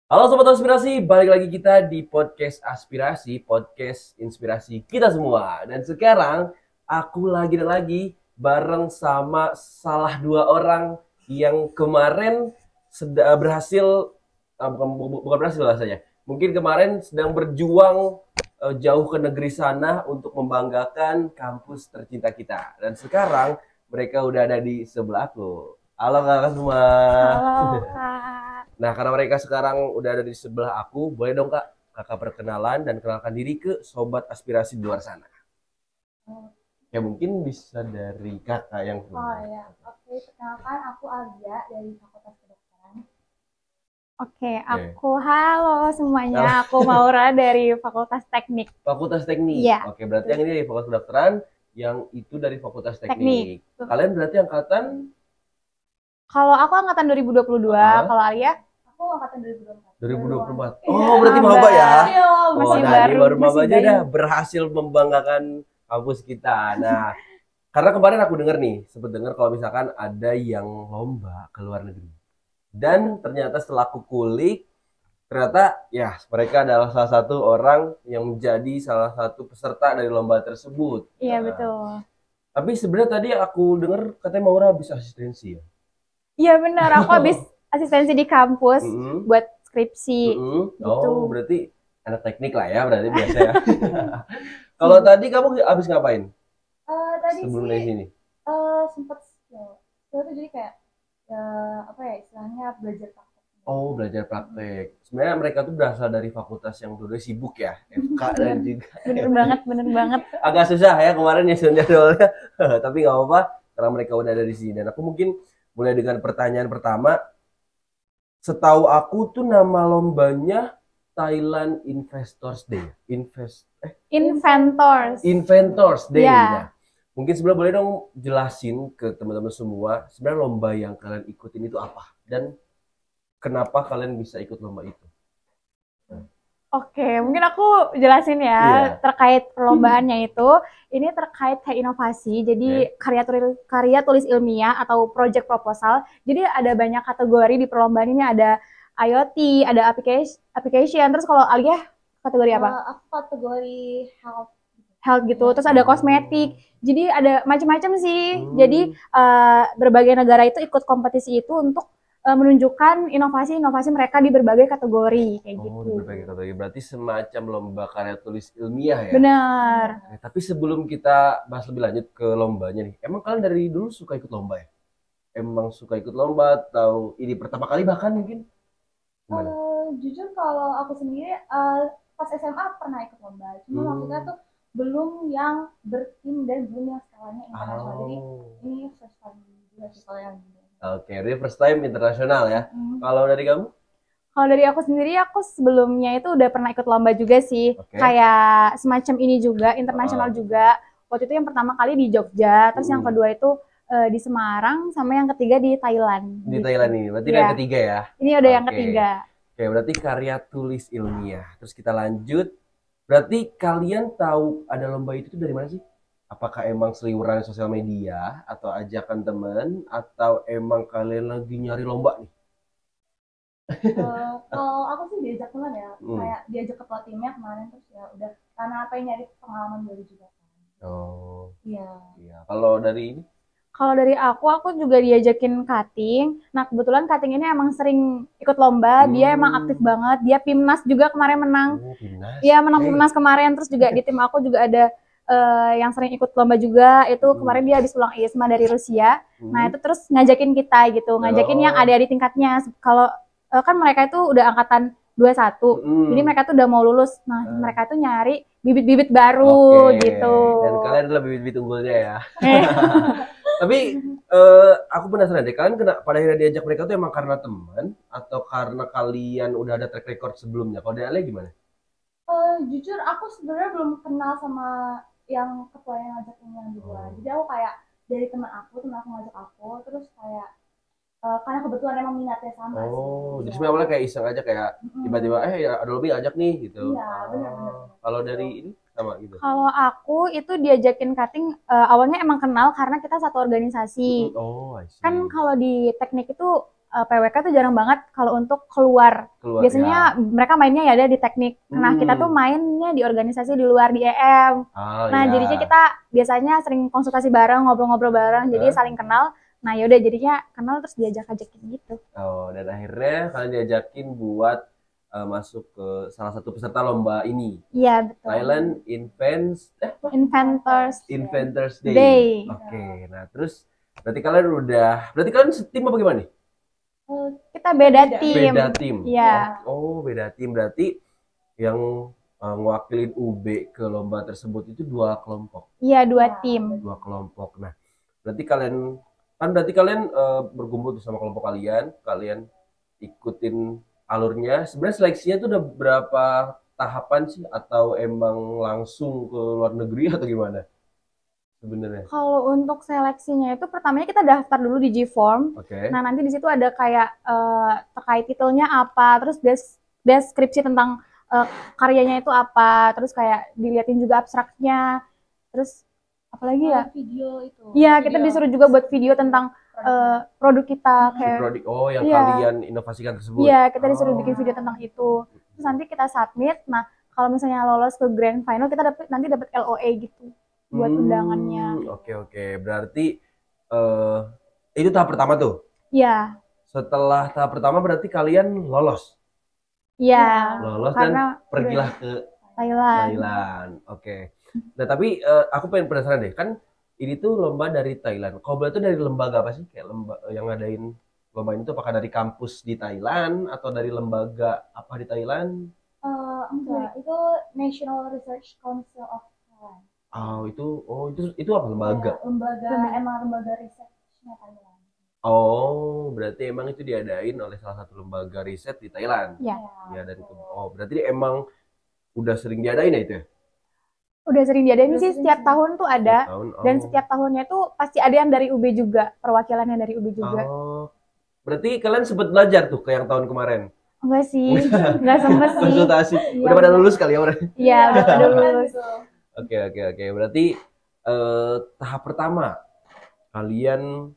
Halo Sobat Aspirasi, balik lagi kita di podcast Aspirasi, podcast inspirasi kita semua. Dan sekarang aku lagi bareng sama salah dua orang yang kemarin berhasil, bukan berhasil rasanya. Mungkin kemarin sedang berjuang jauh ke negeri sana untuk membanggakan kampus tercinta kita. Dan sekarang mereka udah ada di sebelahku. Halo kakak semua. Halo Kak. Nah, karena mereka sekarang udah ada di sebelah aku, boleh dong Kak, Kakak perkenalan dan kenalkan diri ke sobat aspirasi di luar sana. Ya mungkin bisa dari Kakak yang Oh ya, oke. Perkenalkan aku Alia dari Fakultas Kedokteran. Oke, halo semuanya. Aku Maura dari Fakultas Teknik. Fakultas Teknik. Iya. Oke, berarti yang ini dari Fakultas Kedokteran, yang itu dari Fakultas Teknik. Teknik. Kalian berarti angkatan? Kalau aku angkatan 2022, kalau Alia Aku angkatan 2024. 2024. Iya, Oh, berarti maba ya? Iya, Masih nah, baru, ini baru maba masih aja baru. dah berhasil membanggakan kampus kita. Nah, karena kemarin aku dengar nih, sempat dengar kalau misalkan ada yang lomba ke luar negeri. Dan ternyata setelah aku kulik, ternyata ya mereka adalah salah satu orang yang menjadi salah satu peserta dari lomba tersebut. Iya, Nah, betul. tapi sebenarnya tadi aku dengar katanya Maura habis asistensi ya. Iya benar, aku habis asistensi di kampus buat skripsi. Oh, Gitu. berarti anak teknik lah ya, berarti biasa ya. Kalau tadi kamu habis ngapain Tadi sebelum sih dari sini? sempet itu jadi kayak apa ya istilahnya belajar praktek. Oh, belajar praktek. Sebenarnya mereka tuh berasal dari fakultas yang dulu sibuk ya, FK dan juga Bener banget. agak susah ya kemarin nyusun jadwalnya. Tapi nggak apa-apa karena mereka udah ada di sini. Dan aku mungkin mulai dengan pertanyaan pertama. Setahu aku tuh nama lombanya Thailand Investors Day. Inventors Day. Iya. Nah, mungkin sebenarnya boleh dong jelasin ke teman-teman semua sebenarnya lomba yang kalian ikutin itu apa dan kenapa kalian bisa ikut lomba itu? Oke, mungkin aku jelasin ya Iya. terkait perlombaannya itu. Ini terkait kayak inovasi, jadi karya tulis ilmiah atau project proposal. Jadi ada banyak kategori di perlombaan ini, ada IoT, ada application. Terus kalau Alia kategori apa? Aku kategori health. Health gitu. Terus ada kosmetik. Jadi ada macam-macam sih. Hmm. Jadi berbagai negara itu ikut kompetisi itu untuk menunjukkan inovasi-inovasi mereka di berbagai kategori kayak gitu. Di berbagai kategori. Berarti semacam lomba karya tulis ilmiah ya? Benar. Tapi sebelum kita bahas lebih lanjut ke lombanya nih, emang kalian dari dulu suka ikut lomba ya? Emang suka ikut lomba atau ini pertama kali bahkan mungkin? Gimana? Jujur kalau aku sendiri pas SMA pernah ikut lomba, cuma maksudnya tuh belum yang bertim dan belum yang skalanya internasional. Jadi ini first time juga sih kalau yang gini. Oke, ini first time internasional ya. Kalau dari kamu? Kalau dari aku sendiri, aku sebelumnya itu udah pernah ikut lomba juga sih. Kayak semacam ini juga, internasional juga. Waktu itu yang pertama kali di Jogja, terus yang kedua itu di Semarang, sama yang ketiga di Thailand. Di Thailand ini, berarti yang ketiga ya? Ini udah yang ketiga. Oke, berarti karya tulis ilmiah. Terus kita lanjut. Berarti kalian tahu ada lomba itu tuh dari mana sih? Apakah emang seliweran sosial media atau ajakan teman atau emang kalian lagi nyari lomba nih? Kalau aku sih diajak teman ya, kayak diajak ketua timnya kemarin terus ya udah karena apa yang nyari pengalaman baru juga kan. Oh. Iya. Kalau dari ini? Kalau dari aku juga diajakin cutting. Nah kebetulan cutting ini emang sering ikut lomba, dia emang aktif banget. Dia PIMNAS juga kemarin menang. Iya menang PIMNAS kemarin. Terus juga di tim aku juga ada yang sering ikut lomba juga. Itu kemarin dia habis pulang ISMA dari Rusia. Nah itu terus ngajakin kita gitu, ngajakin yang ada di tingkatnya. Kalau kan mereka itu udah angkatan 21, jadi mereka tuh udah mau lulus. Nah mereka tuh nyari bibit-bibit baru gitu. Dan kalian adalah bibit-bibit unggulnya ya. Tapi aku penasaran deh, kalian pada akhirnya diajak mereka tuh emang karena teman atau karena kalian udah ada track record sebelumnya? Kalau dari Ale gimana? Jujur aku sebenarnya belum kenal sama yang ketua yang ngajak ini yang duluan. Jadi aku kayak dari teman aku ngajak aku, terus kayak karena kebetulan emang minatnya sama sih. Jadi sebenarnya awalnya kayak iseng aja kayak tiba-tiba ya ada lobby ajak nih gitu. Iya, benar. Kalau dari ini sama gitu. Kalau aku itu diajakin cutting awalnya emang kenal karena kita satu organisasi. I see. Kan kalau di teknik itu PWK tuh jarang banget kalau untuk keluar. Biasanya mereka mainnya ya ada di teknik. Nah, kita tuh mainnya di organisasi di luar di EM. Nah, jadinya kita biasanya sering konsultasi bareng, ngobrol-ngobrol bareng, jadi saling kenal. Nah, yaudah jadinya kenal terus diajak-ajakin gitu. Oh, dan akhirnya kalian diajakin buat masuk ke salah satu peserta lomba ini. Iya, betul. Thailand Inventors Day. Oke, nah terus berarti kalian setim apa gimana nih? Kita beda tim. Beda tim. Iya. Oh, beda tim. Berarti yang ngewakilin UB ke lomba tersebut itu 2 kelompok. Iya, 2 tim. 2 kelompok. Nah, berarti kalian berkumpul tuh sama kelompok kalian ikutin alurnya. Sebenarnya seleksinya tuh udah berapa tahapan sih, atau emang langsung ke luar negeri atau gimana sebenarnya? Kalau untuk seleksinya itu pertamanya kita daftar dulu di G-Form. Nah, nanti di situ ada kayak terkait titelnya apa, terus deskripsi tentang karyanya itu apa, terus kayak diliatin juga abstraknya, terus apalagi ya? Video itu. Iya, kita disuruh juga buat video tentang produk kita kayak yang kalian inovasikan tersebut. Iya, kita disuruh bikin video tentang itu. Terus nanti kita submit. Nah, kalau misalnya lolos ke grand final, kita nanti dapat LOA gitu buat undangannya. Oke. Berarti itu tahap pertama tuh. Iya. Setelah tahap pertama berarti kalian lolos. Iya. Lolos dan pergilah ke Thailand. Oke. Nah, tapi aku pengen penasaran deh, kan ini tuh lomba dari Thailand. Kalau boleh tuh dari lembaga apa sih? Kayak yang ngadain lomba ini tuh apakah dari kampus di Thailand atau dari lembaga apa di Thailand? Enggak, itu National Research Council of Thailand. Itu apa lembaga? Ya, lembaga risetnya Thailand. Oh, berarti emang itu diadain oleh salah satu lembaga riset di Thailand. Iya. Ya, berarti emang udah sering diadain ya itu ya? Udah sering diadain sih, setiap tahun tuh ada. Dan setiap tahunnya tuh pasti ada yang dari UB juga, perwakilannya dari UB juga. Berarti kalian sempat belajar tuh ke yang tahun kemarin? Enggak sih, enggak sempet sih. Konsultasi. Udah pada lulus kali ya orang? Iya, udah pada lulus. Oke. Berarti tahap pertama kalian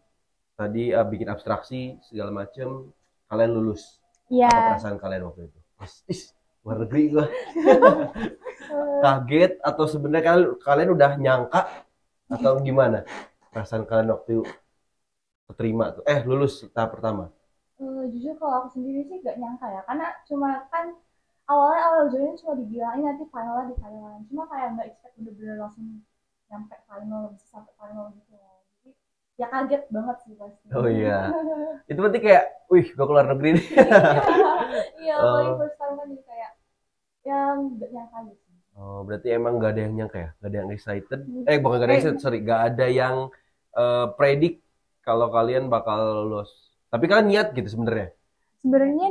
tadi bikin abstraksi segala macam, kalian lulus. Iya. Apa perasaan kalian waktu itu? Luar negeri gua. Kaget atau sebenarnya kalian udah nyangka atau gimana? Perasaan kalian waktu keterima tuh, lulus tahap pertama? Jujur kalau aku sendiri sih gak nyangka ya, karena cuma kan awal join cuma dibilangin nanti finalnya di Thailand, cuma kayak nggak expect bener-bener langsung nyampe final, bisa sampai final gitu. Jadi ya kaget banget sih pasti. Oh iya. Itu berarti kayak, wih, gue keluar negeri nih. Iya, apalagi first time kan jadi kayak yang nggak nyangka gitu. Oh, berarti emang gak ada yang nyangka ya? Gak ada yang excited? Bukan gak ada yang excited, sorry. Gak ada yang predik kalau kalian bakal lulus. Tapi kalian niat gitu sebenarnya? Sebenarnya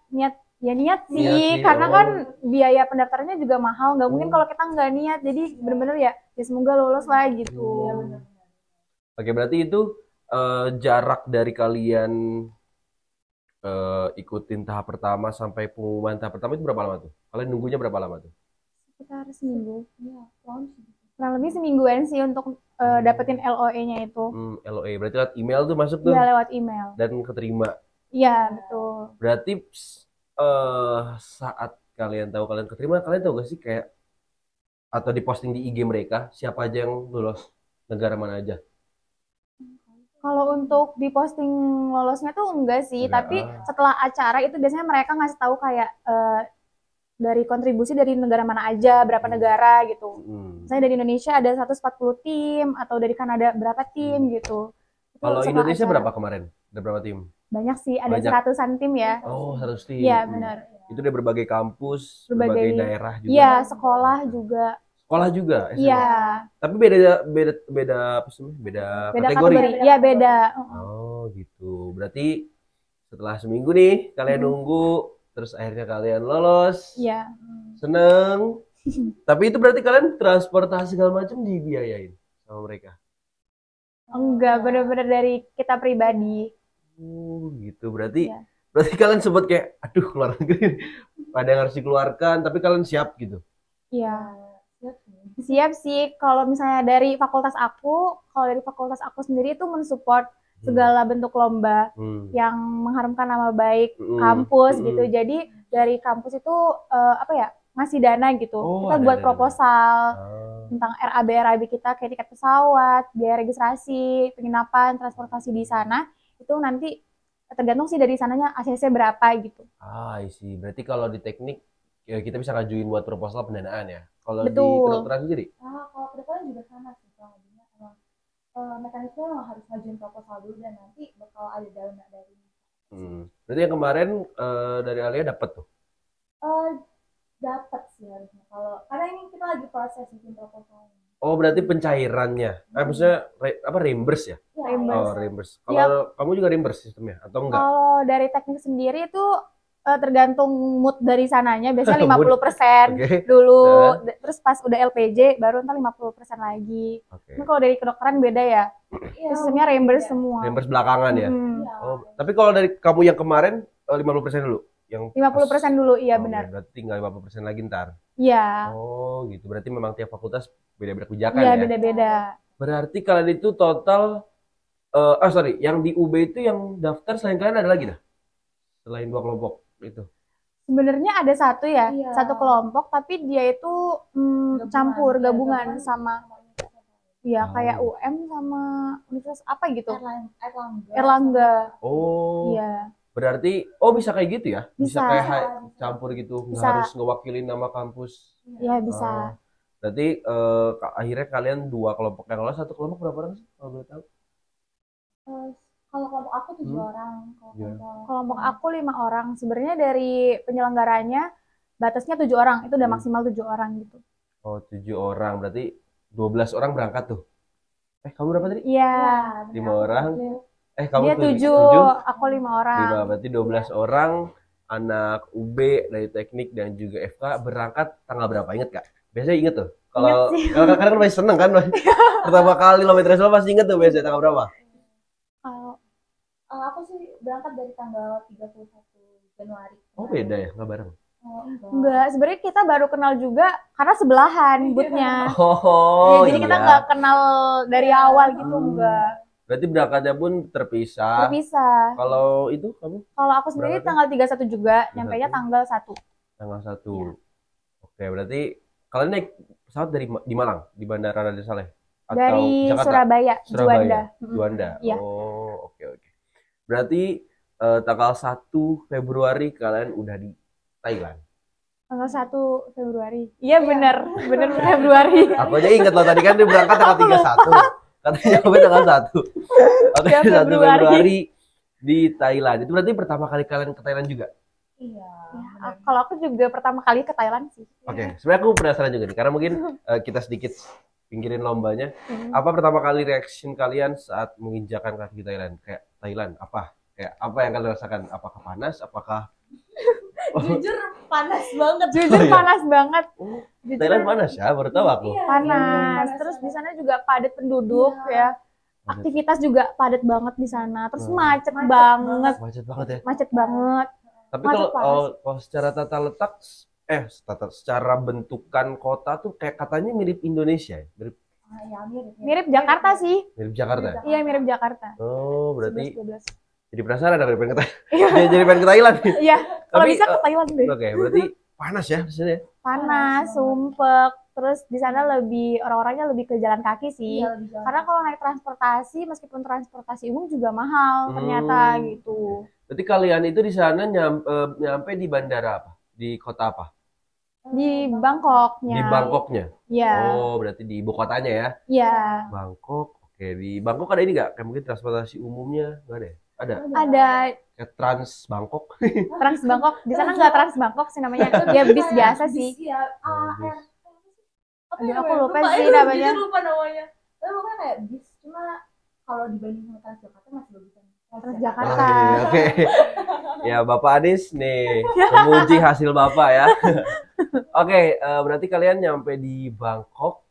niat sih, karena kan biaya pendaftarannya juga mahal. Nggak mungkin kalau kita nggak niat. Jadi bener-bener ya semoga lolos lah gitu. Oke, berarti itu jarak dari kalian ikutin tahap pertama sampai pengumuman tahap pertama itu berapa lama tuh? Kalian nunggunya berapa lama tuh? Sekitar seminggu. Ya, kurang lebih semingguan sih untuk dapetin LOE-nya itu. LOE berarti lewat email tuh masuk tuh? Iya, lewat email. Dan keterima? Iya, betul. Berarti saat kalian tahu kalian keterima, kalian tahu gak sih kayak atau diposting di IG mereka siapa aja yang lulus, negara mana aja? Kalau untuk diposting lolosnya tuh enggak sih, tapi setelah acara itu biasanya mereka ngasih tahu kayak dari kontribusi dari negara mana aja, berapa negara gitu. Misalnya dari Indonesia ada 140 tim, atau dari Kanada berapa tim gitu. Kalau Indonesia berapa kemarin? Ada berapa tim? Banyak sih, ada 100-an tim ya. Oh, 100 tim. Iya, benar. Itu dari berbagai kampus, berbagai daerah juga. Iya, sekolah juga. Sekolah juga? Iya. Tapi beda apa sih? Beda kategori? Iya, beda. Oh, gitu. Berarti setelah seminggu nih, kalian nunggu, terus akhirnya kalian lolos. Iya. Seneng. Tapi itu berarti kalian transportasi segala macam dibiayain sama mereka? Enggak, benar-benar dari kita pribadi. Oh, gitu. Berarti kalian sempat kayak, aduh, keluar negeri. Ada yang harus dikeluarkan, tapi kalian siap gitu? Iya. Siap sih. Kalau misalnya dari fakultas aku sendiri itu mensupport segala bentuk lomba yang mengharumkan nama baik kampus gitu. Jadi dari kampus itu ngasih dana gitu. Kita buat proposal tentang RAB kita, kayak tiket pesawat, biaya registrasi, penginapan, transportasi di sana. Itu nanti tergantung sih dari sananya ACC berapa gitu. Isi. Berarti kalau di teknik ya kita bisa ngajuin buat proposal pendanaan ya. Kalau di Betul. kedokteran sendiri? Kalau kedokteran juga sama sih. Mekanisme harus ngajuin proposal dulu dan nanti bakal ada dana dari. Berarti yang kemarin dari Alia dapat tuh? Dapat sih harusnya. Karena ini kita lagi proses bikin proposalnya. Oh, berarti pencairannya. Maksudnya reimburse ya? Reimburse. Kalau kamu juga reimburse sistemnya atau enggak? Kalau dari teknik sendiri itu tergantung mood dari sananya. Biasanya 50% dulu, terus pas udah LPJ baru entar 50% lagi. Tapi kalau dari kedokteran beda ya. Sistemnya reimburse semua. Reimburse belakangan ya? Tapi kalau dari kamu yang kemarin 50% dulu? Yang 50% dulu, iya benar. Berarti tinggal 50% lagi ntar? Iya. Oh gitu, berarti memang tiap fakultas beda-beda kebijakan ya? Iya, beda-beda. Berarti kalian itu total, yang di UB itu yang daftar selain kalian ada lagi dah? Selain 2 kelompok itu? Sebenarnya ada satu ya, satu kelompok, tapi dia itu gabungan sama kayak UM sama universitas apa gitu. Erlangga. Oh. Iya. Berarti bisa kayak gitu ya? Bisa kayak campur gitu, nggak harus ngewakilin nama kampus. Iya, bisa. Berarti akhirnya kalian 2 kelompok yang lolos, 1 kelompok berapa orang sih kalau boleh tahu? Kalau kelompok aku 7 orang. Kelompok aku 5 orang. Sebenarnya dari penyelenggaranya batasnya 7 orang, itu udah maksimal 7 orang gitu. Oh, 7 orang, berarti 12 orang berangkat tuh. Kamu berapa tadi? Iya. 5 orang. Kamu dia 7, aku 5 orang. 5, berarti 12 orang anak UB dari teknik dan juga FK berangkat tanggal berapa? Ingat Kak? Biasanya inget tuh. Kalau kadang-kadang kan masih seneng kan. Pertama kali lo main pasti inget tuh biasanya tanggal berapa? Aku sih berangkat dari tanggal 31 Januari. Oh beda ya? Nggak bareng? Enggak, sebenarnya kita baru kenal juga karena sebelahan boothnya. Jadi kita nggak kenal dari awal gitu, enggak. Berarti berangkatnya pun terpisah. Kalau itu kamu? Kalau aku sendiri tanggal 31 juga, nyampainya tanggal 1. Tanggal 1. Ya. Oke, berarti kalian naik pesawat di Malang, di Bandara Raden Saleh? Atau dari Jakarta? Surabaya, Juanda. Iya. Oh, oke. Berarti tanggal 1 Februari kalian udah di Thailand. Tanggal 1 Februari. Iya benar Februari. Aku aja inget loh, tadi kan dia berangkat tanggal 31. Katanya tanggal 1. Oke, 1 Februari di Thailand. Itu berarti pertama kali kalian ke Thailand juga? Iya. Kalau aku juga pertama kali ke Thailand sih. Oke, sebenarnya aku penasaran juga nih, karena mungkin kita sedikit pinggirin lombanya. Apa pertama kali reaction kalian saat menginjakan kaki di Thailand? Kayak Thailand, kayak apa yang kalian rasakan? Apakah panas? Apakah Jujur panas banget. Panas banget. Thailand panas ya, baru tahu aku. Panas. Terus di sana juga padat penduduk ya. Aktivitas juga padat banget di sana. Terus macet banget. Macet banget. Tapi kalau secara tata letak, secara bentukan kota tuh kayak katanya mirip Indonesia ya? Mirip Jakarta sih. Mirip Jakarta? Iya, mirip Jakarta. Oh, berarti 11. Jadi penasaran aku pengen ke Thailand. Jadi pengen ke Thailand. Iya, kalau bisa ke Thailand deh. Oke, berarti panas ya di sini. Panas, sumpek. Terus di sana orang-orangnya lebih ke jalan kaki sih. Karena kalau naik transportasi, meskipun transportasi umum juga mahal ternyata gitu. Berarti kalian itu di sana nyampe di bandara apa? Di kota apa? Di Bangkoknya. Di Bangkoknya? Iya. Oh, berarti di ibu kotanya ya? Iya. Bangkok. Oke, di Bangkok ada ini nggak? Kayak mungkin transportasi umumnya nggak ada ya? Ada. Kayak Trans Bangkok. Trans Bangkok. Di sana nggak Trans Bangkok sih namanya. Ya bis biasa sih. Aku lupa sih namanya. Jujur lupa namanya. Tapi pokoknya kayak bis. Cuma kalau dibanding sama Transjakarta masih bagusan. Transjakarta. Oke. Ya, Bapak Anies nih memuji hasil Bapak ya. Oke, berarti kalian nyampe di Bangkok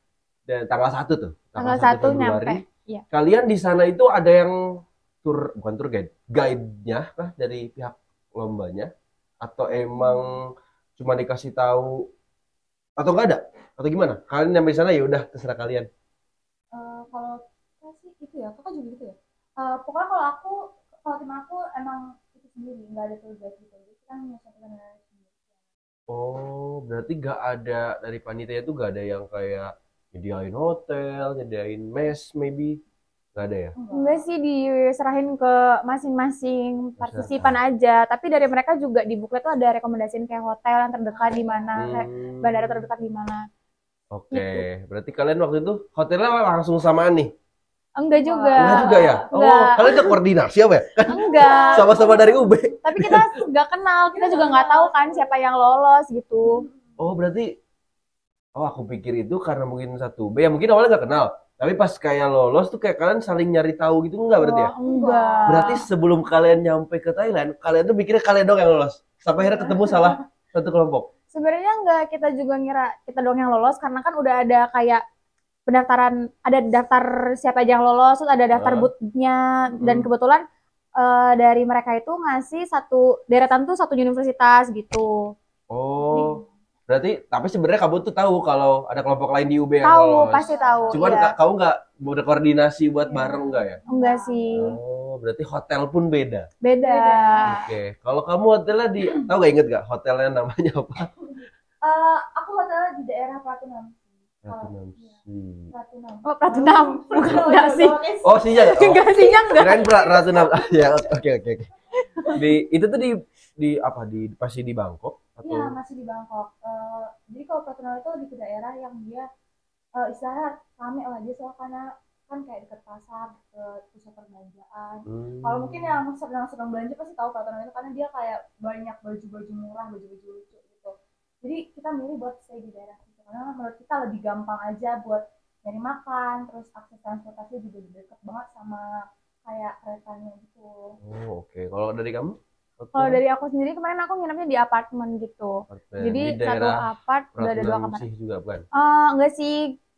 dan tanggal 1 tuh. Tanggal 1 nyampe. Iya. Kalian di sana itu ada yang bukan tour guide-nya kah dari pihak lombanya? Atau emang cuma dikasih tahu atau enggak ada? Atau gimana? Kalian nyampe di sana ya udah terserah kalian. Kalau sih itu ya, kakak juga gitu ya? Pokoknya kalau tim aku emang itu sendiri, nggak ada tour guide gitu. Jadi kita menyesuaikan dengan sendiri. Oh, berarti nggak ada dari panitia itu nggak ada yang kayak nyediain hotel, nyediain mes, maybe nggak ada ya? Enggak sih, diserahin ke masing-masing partisipan aja. Tapi dari mereka juga di booklet tuh ada rekomendasiin kayak hotel yang terdekat di mana, kayak bandara terdekat di mana. Oke, Gitu. berarti kalian waktu itu hotelnya langsung samaan nih? Enggak juga. Enggak juga ya? Oh, Enggak. kalian udah koordinasi apa ya? Kan Enggak. sama-sama dari UB. Tapi kita nggak kenal, kita juga nggak tahu kan siapa yang lolos gitu. Oh, berarti aku pikir itu karena mungkin satu B, ya mungkin awalnya nggak kenal. Tapi pas kayak lolos tuh kayak kalian saling nyari tahu gitu enggak berarti ya? Enggak. Berarti sebelum kalian nyampe ke Thailand, kalian tuh mikirnya kalian dong yang lolos. Sampai akhirnya ketemu salah satu kelompok. Sebenarnya enggak, kita juga ngira kita doang yang lolos karena kan udah ada kayak pendaftaran, ada daftar siapa aja yang lolos, terus ada daftar bootnya, dan kebetulan dari mereka itu ngasih satu deretan tuh satu universitas gitu. Oh, berarti tapi sebenarnya kamu tuh tahu kalau ada kelompok lain di UB yang Tahu, lolos. pasti tahu. Cuman iya. kamu nggak berkoordinasi buat bareng nggak ya? Enggak sih, Oh, berarti hotel pun beda. beda. Oke, kalau kamu hotelnya tahu nggak, inget nggak hotelnya namanya apa? Aku hotelnya di daerah Pratunam. Platinum Sea. Pratunam. Oh, Pratunam, bukan enggak sih? Oh, Sinya ya? Oh, Enggak sih, enggak. kirain Pratunam. Ya, oke. Itu tuh di apa? Pasti di Bangkok Iya, atau? masih di Bangkok. Jadi kalau Pratunam itu lebih ke daerah yang dia istilahnya rame lah dia, soalnya karena kan kayak dekat pasar, dekat pusat perbelanjaan. Kalau mungkin yang sedang belanja pasti tahu Pratunam itu karena dia kayak banyak baju-baju murah, baju-baju lucu gitu. Jadi kita milih buat stay di daerah situ karena menurut kita lebih gampang aja buat nyari makan, terus akses transportasi juga dekat banget sama kayak keretanya gitu. Oh, oke. Kalau dari kamu? Kalau dari aku sendiri kemarin aku nginepnya di apartemen gitu. Jadi di satu daerah apart udah ada 2 Pratunam kamar. Sea juga bukan? Enggak sih,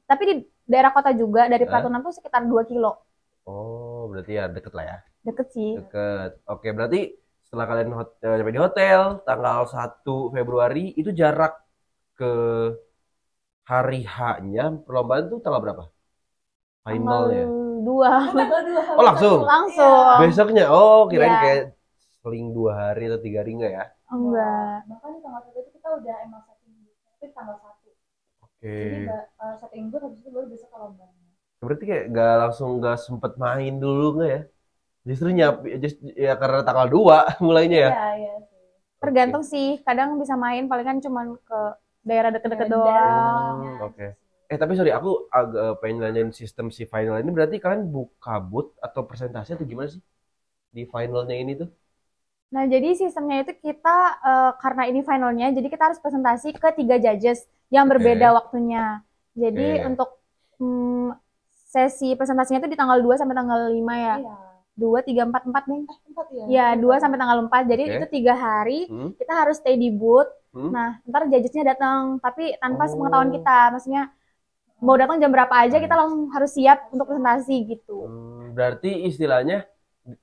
tapi di daerah kota juga, dari Hah? Pratunam tuh sekitar 2 kilo. Oh, berarti ya deket lah ya. Deket sih. Deket. Oke, berarti setelah kalian nyampe di hotel tanggal 1 Februari itu jarak ke hari H-nya perlombaan tuh tanggal berapa? Finalnya. Tanggal 2. Oh, langsung? Langsung. Besoknya. Oh, kirain Iya. kayak seling 2 hari atau 3 hari enggak ya? Enggak. Bahkan di tanggal 1 itu kita udah emang setting tapi tanggal 1. Oke. Jadi setting gue habis itu baru besok ke lombanya. Berarti kayak nggak sempet main dulu nggak ya? Justru ya karena tanggal 2 mulainya ya. Iya. Tergantung sih, kadang bisa main paling kan cuman ke daerah deket-deket Daerah doang. Oke. Tapi sorry, aku agak pengen nanyain sistem si final ini. Berarti kalian buka booth atau presentasi atau gimana sih di finalnya ini tuh? Nah, jadi sistemnya itu kita karena ini finalnya, jadi kita harus presentasi ke 3 judges yang berbeda waktunya. Jadi untuk sesi presentasinya itu di tanggal 2 sampai tanggal 5 ya. Iya. 2, 3, 4 ya. 4 ya. Ya, 2 sampai tanggal 4. Jadi itu 3 hari kita harus stay di booth. Nah, ntar judgesnya datang, tapi tanpa sepengetahuan kita. Maksudnya mau datang jam berapa aja kita langsung harus siap untuk presentasi gitu. Berarti istilahnya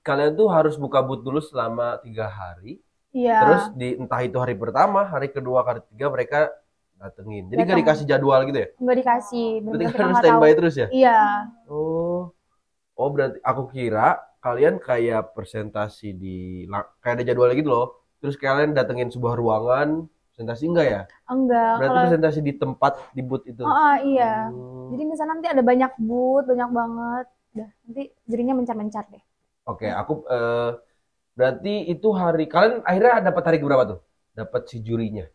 kalian tuh harus buka booth dulu selama 3 hari. Iya. Terus entah itu hari pertama, hari kedua, hari ketiga mereka datengin. Jadi nggak dikasih jadwal gitu ya? Nggak dikasih. Berarti harus standby terus ya? Iya. Oh, berarti aku kira kalian kayak presentasi kayak ada jadwalnya gitu loh. Terus kalian datengin sebuah ruangan, presentasi enggak ya? Enggak. Berarti presentasi di tempat, di booth itu. Iya. Jadi misalnya nanti ada banyak booth, banyak banget. Udah, nanti jadinya mencar-mencar deh. Oke, aku berarti itu hari kalian akhirnya dapat hari berapa tuh? Dapat si jurinya.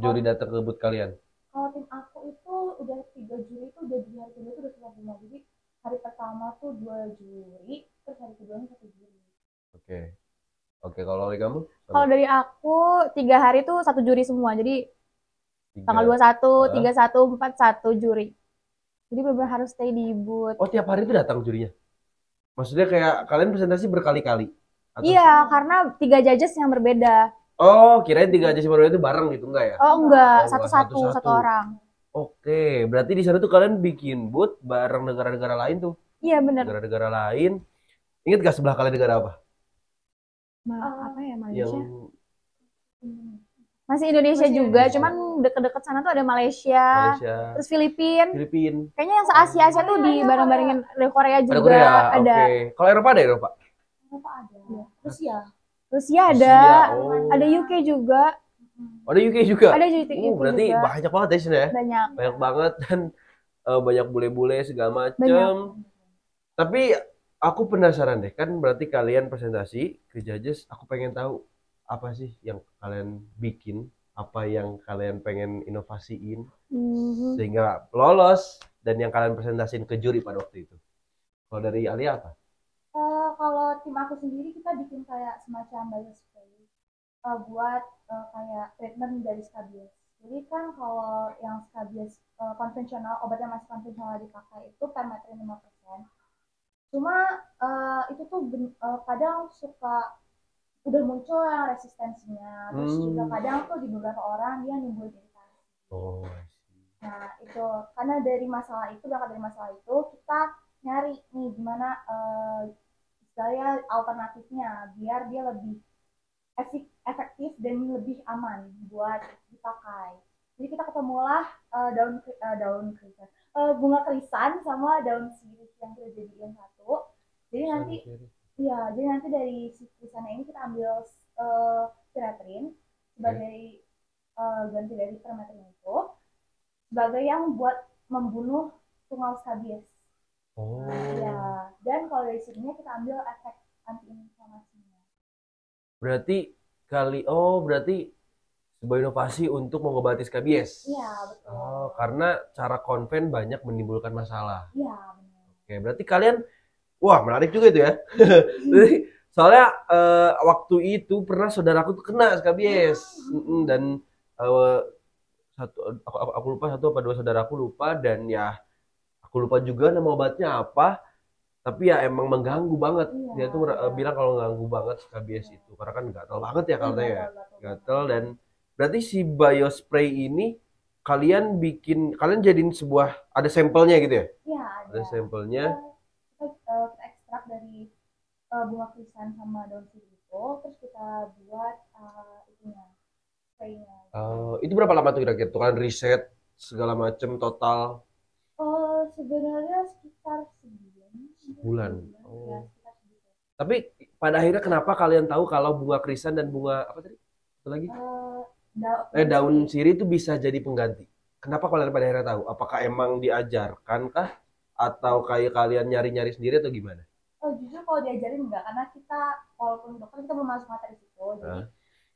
Juri datang ke booth kalian. Kalau tim aku itu udah 3 juri, itu udah di hari kedua itu udah semua. Jadi hari pertama tuh 2 juri, terus hari kedua 1 juri. Oke, kalau dari kamu? Kalau dari aku 3 hari tuh 1 juri semua. Jadi tanggal 21, 31, 41 juri. Jadi benar-benar harus stay di booth. Oh, tiap hari itu datang jurinya? Maksudnya kayak kalian presentasi berkali-kali? Iya, karena 3 judges yang berbeda. Oh, kirain 3 judges berbeda itu bareng gitu, enggak ya? Oh, enggak. Satu-satu, satu orang. Oke, berarti di sana tuh kalian bikin booth bareng negara-negara lain tuh? Iya, benar. Negara-negara lain. Ingat gak sebelah kalian negara apa? Apa ya, Malaysia? Masih Indonesia Masih juga, Indonesia. cuman deket-deket sana tuh ada Malaysia, terus Filipina. Kayaknya yang se-Asia tuh di bareng-barengin ada Korea Ada juga, Korea, ada. oke. Kalau Eropa ada Eropa? Apa ada? Rusia. Rusia ada, oh. ada UK juga, Ada UK juga. ada UK Berarti juga. banyak banget ya sini ya. Banyak. Banyak banget dan banyak bule-bule segala Banyak. macem. Tapi aku penasaran deh, kan berarti kalian presentasi ke judges, aku pengen tahu apa sih yang kalian bikin, apa yang kalian pengen inovasiin sehingga lolos dan yang kalian presentasiin ke juri pada waktu itu. Kalau dari Alia apa? Kalau tim aku sendiri kita bikin kayak semacam biospray buat kayak treatment dari skabies. Jadi kan kalau yang skabies konvensional, obat yang masih konvensional dipakai itu permethrin 5%. Cuma itu tuh kadang suka udah muncul yang resistensinya, terus juga kadang tuh di beberapa orang dia nimbul iritasi. Oh, Nah itu karena dari masalah itu, kita nyari nih gimana istilahnya alternatifnya biar dia lebih efektif dan lebih aman buat dipakai. Jadi kita ketemulah bunga krisan sama daun sirih yang kita jadiin satu. Jadi nanti dari si krisannya ini kita ambil piretrin sebagai ganti dari permethrin itu sebagai yang buat membunuh tungau skabies. Ya, dan kalau dari sininya kita ambil efek anti-inflamasinya. Berarti sebuah inovasi untuk mengobati skabies. Iya, betul. Karena cara konven banyak menimbulkan masalah. Iya, benar. Oke, berarti kalian, wah menarik juga itu ya. Soalnya waktu itu pernah saudaraku tuh kena skabies dan aku lupa satu apa dua saudaraku lupa dan ya aku lupa juga nama obatnya apa. Tapi ya emang mengganggu banget. Dia tuh bilang kalau mengganggu banget skabies itu karena kan gatal banget ya katanya ya. Gatal dan berarti si biospray ini kalian jadiin sebuah ada sampelnya gitu ya? Iya, ada sampelnya. Kita ekstrak dari bunga krisan sama daun sirih itu, terus kita buat itunya, spraynya. Itu berapa lama tuh kira-kira? Tuh kan riset segala macem total? Sebenarnya sekitar sebulan. Ya, sekitar segitu. Tapi pada akhirnya kenapa kalian tahu kalau bunga krisan dan bunga apa tadi? Satu lagi? Daun sirih itu bisa jadi pengganti. Kenapa kalian pada akhirnya tahu? Apakah emang diajarkan kah? Atau kayak kalian nyari-nyari sendiri atau gimana? Jujur kalau diajarin enggak, karena kita walaupun dokter kita belum masuk materi situ, jadi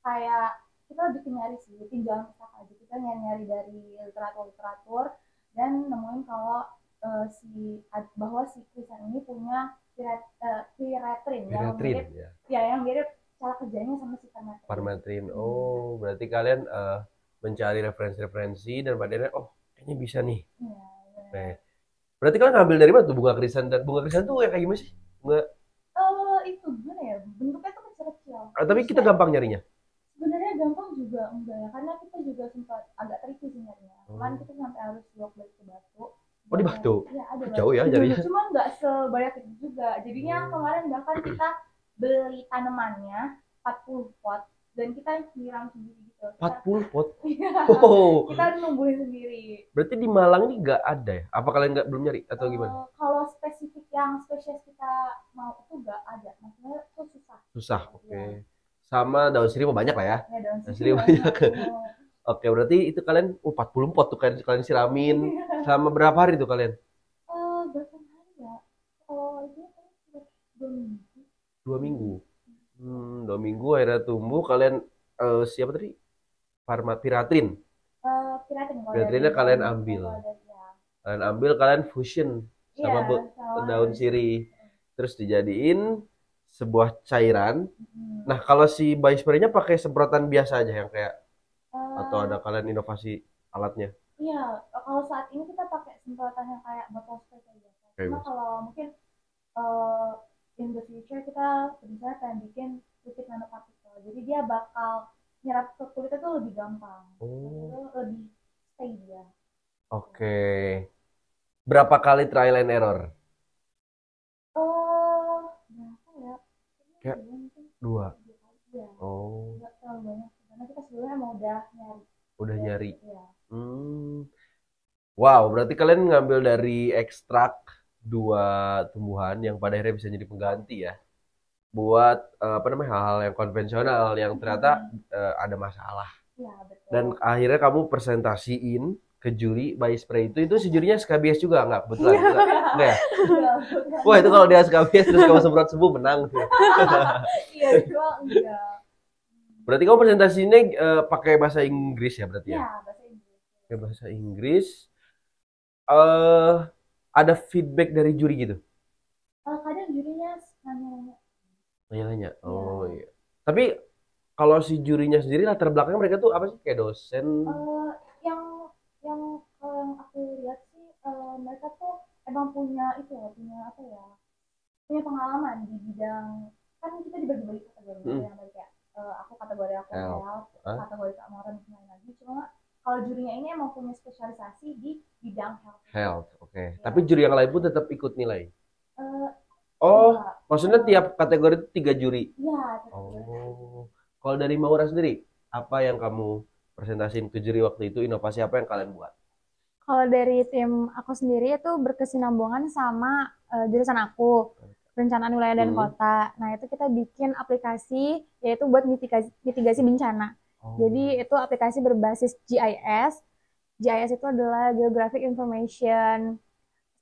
kayak kita lebih nyari sih, tinjauan pustaka aja. Kita nyari dari literatur dan nemuin kalau bahwa si krisan ini punya piretrin yang mirip cara kerjanya sama si permethrin. Berarti kalian mencari referensi dan pada akhirnya kayaknya bisa nih. Berarti kalian ngambil dari mana tuh bunga krisan tuh kayak gimana sih? Itu gimana ya? Bentuknya tuh kecil-kecil. Tapi kita gampang nyarinya. Sebenarnya gampang juga enggak ya, karena kita juga sempat agak tricky sih nyarinya. Kemarin kita sampai harus bolak-balik ke Batu. Di Batu? Iya, ada jauh ya nyarinya. Cuma nggak sebanyak itu juga. Jadinya kemarin bahkan kita beli tanamannya 40 pot dan kita nyiram sendiri gitu. 40 pot? Iya. Kita numbuhin sendiri. Berarti di Malang ini nggak ada ya? Apa kalian belum nyari atau gimana? Kalau spesifik yang spesies kita mau itu nggak ada. Maksudnya itu susah. Susah, oke. Sama daun sirih banyak lah ya? Ya, daun sirih banyak. Oke, berarti itu kalian 40 pot tuh kalian siramin. Selama berapa hari tuh kalian? Berapa hari ya? Kalau itu 2 minggu. 2 minggu. 2 minggu akhirnya tumbuh. Kalian siapa tadi? Piretrin. Piretrinnya kalian ambil. Kalian fusion sama daun sirih. Terus dijadiin sebuah cairan. Nah, kalau si biospray-nya pakai semprotan biasa aja yang kayak atau ada kalian inovasi alatnya? Iya, kalau saat ini kita pakai semprotan yang kayak botol spray kayak biasa. Cuma kalau mungkin in the future kita misalnya pengen bikin lipid nanopartikel. Jadi dia bakal nyerap ke kulitnya tuh lebih gampang. Lebih stay dia. Oke. Berapa kali trial and error? Berapa ya? Kayak 2. Nggak terlalu banyak. Karena kita sebelumnya emang udah Wow, berarti kalian ngambil dari ekstrak dua tumbuhan yang pada akhirnya bisa jadi pengganti ya. Buat apa namanya hal-hal yang konvensional yang ternyata ada masalah. Iya, betul. Dan akhirnya kamu presentasiin ke juri by spray itu si jurinya SKBS juga nggak kebetulan? Enggak ya? Wah itu kalau dia SKBS terus kamu semprot sembuh menang tuh. Iya, cuma enggak. Berarti kamu presentasinya pakai bahasa Inggris ya berarti ya? Iya, bahasa Inggris. Pakai bahasa Inggris. Ada feedback dari juri gitu? Kadang jurinya nanya-nanya. Nanya-nanya. Oh iya. Tapi kalau si jurinya sendiri latar belakangnya mereka tuh apa sih? Kayak dosen? Yang kalau yang aku lihat sih mereka tuh emang punya itu ya, punya apa ya? Punya pengalaman di bidang, kan kita dibagi-bagi kategori yang baik ya. Aku kategori aku health, kategori keamanan dan lain lagi. Cuma kalau jurinya ini emang punya spesialisasi di bidang health. Oke. Ya. Tapi juri yang lain pun tetap ikut nilai. Enggak. Maksudnya tiap kategori itu 3 juri. Iya. Kalau dari Maura sendiri, apa yang kamu presentasiin ke juri waktu itu, inovasi apa yang kalian buat? Kalau dari tim aku sendiri itu berkesinambungan sama jurusan aku, perencanaan wilayah dan kota. Nah itu kita bikin aplikasi yaitu buat mitigasi bencana. Jadi itu aplikasi berbasis GIS. GIS itu adalah Geographic Information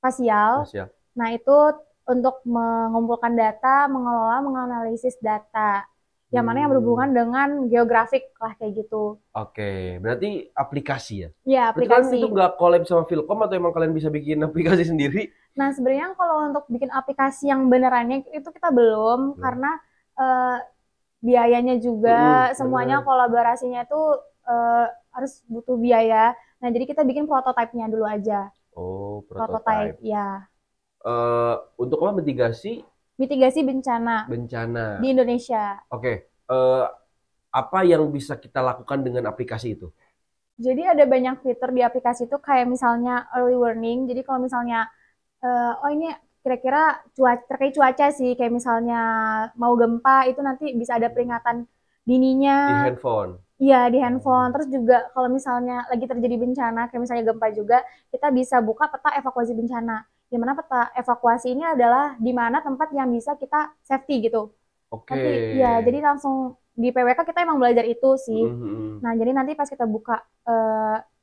Spasial. Nah itu untuk mengumpulkan data, mengelola, menganalisis data. Yang mana yang berhubungan dengan geografik lah kayak gitu. Oke, berarti aplikasi ya? Iya, aplikasi. Berarti itu nggak collab sama Philcom atau emang kalian bisa bikin aplikasi sendiri? Nah, sebenarnya kalau untuk bikin aplikasi yang benerannya itu kita belum, karena biayanya juga, semuanya kolaborasinya itu harus butuh biaya. Nah, jadi kita bikin prototipenya dulu aja. Oh, prototype. Ya. Untuk apa mitigasi? Mitigasi bencana di Indonesia. Oke. Apa yang bisa kita lakukan dengan aplikasi itu? Jadi ada banyak fitur di aplikasi itu kayak misalnya early warning. Jadi kalau misalnya ini kira-kira terkait cuaca sih, kayak misalnya mau gempa itu nanti bisa ada peringatan dininya. Di handphone. Iya, di handphone. Terus juga kalau misalnya lagi terjadi bencana, kayak misalnya gempa juga, kita bisa buka peta evakuasi bencana. Di mana peta evakuasi ini adalah di mana tempat yang bisa kita safety gitu. Oke. Nanti ya, jadi langsung di PWK kita emang belajar itu sih. Nah, jadi nanti pas kita buka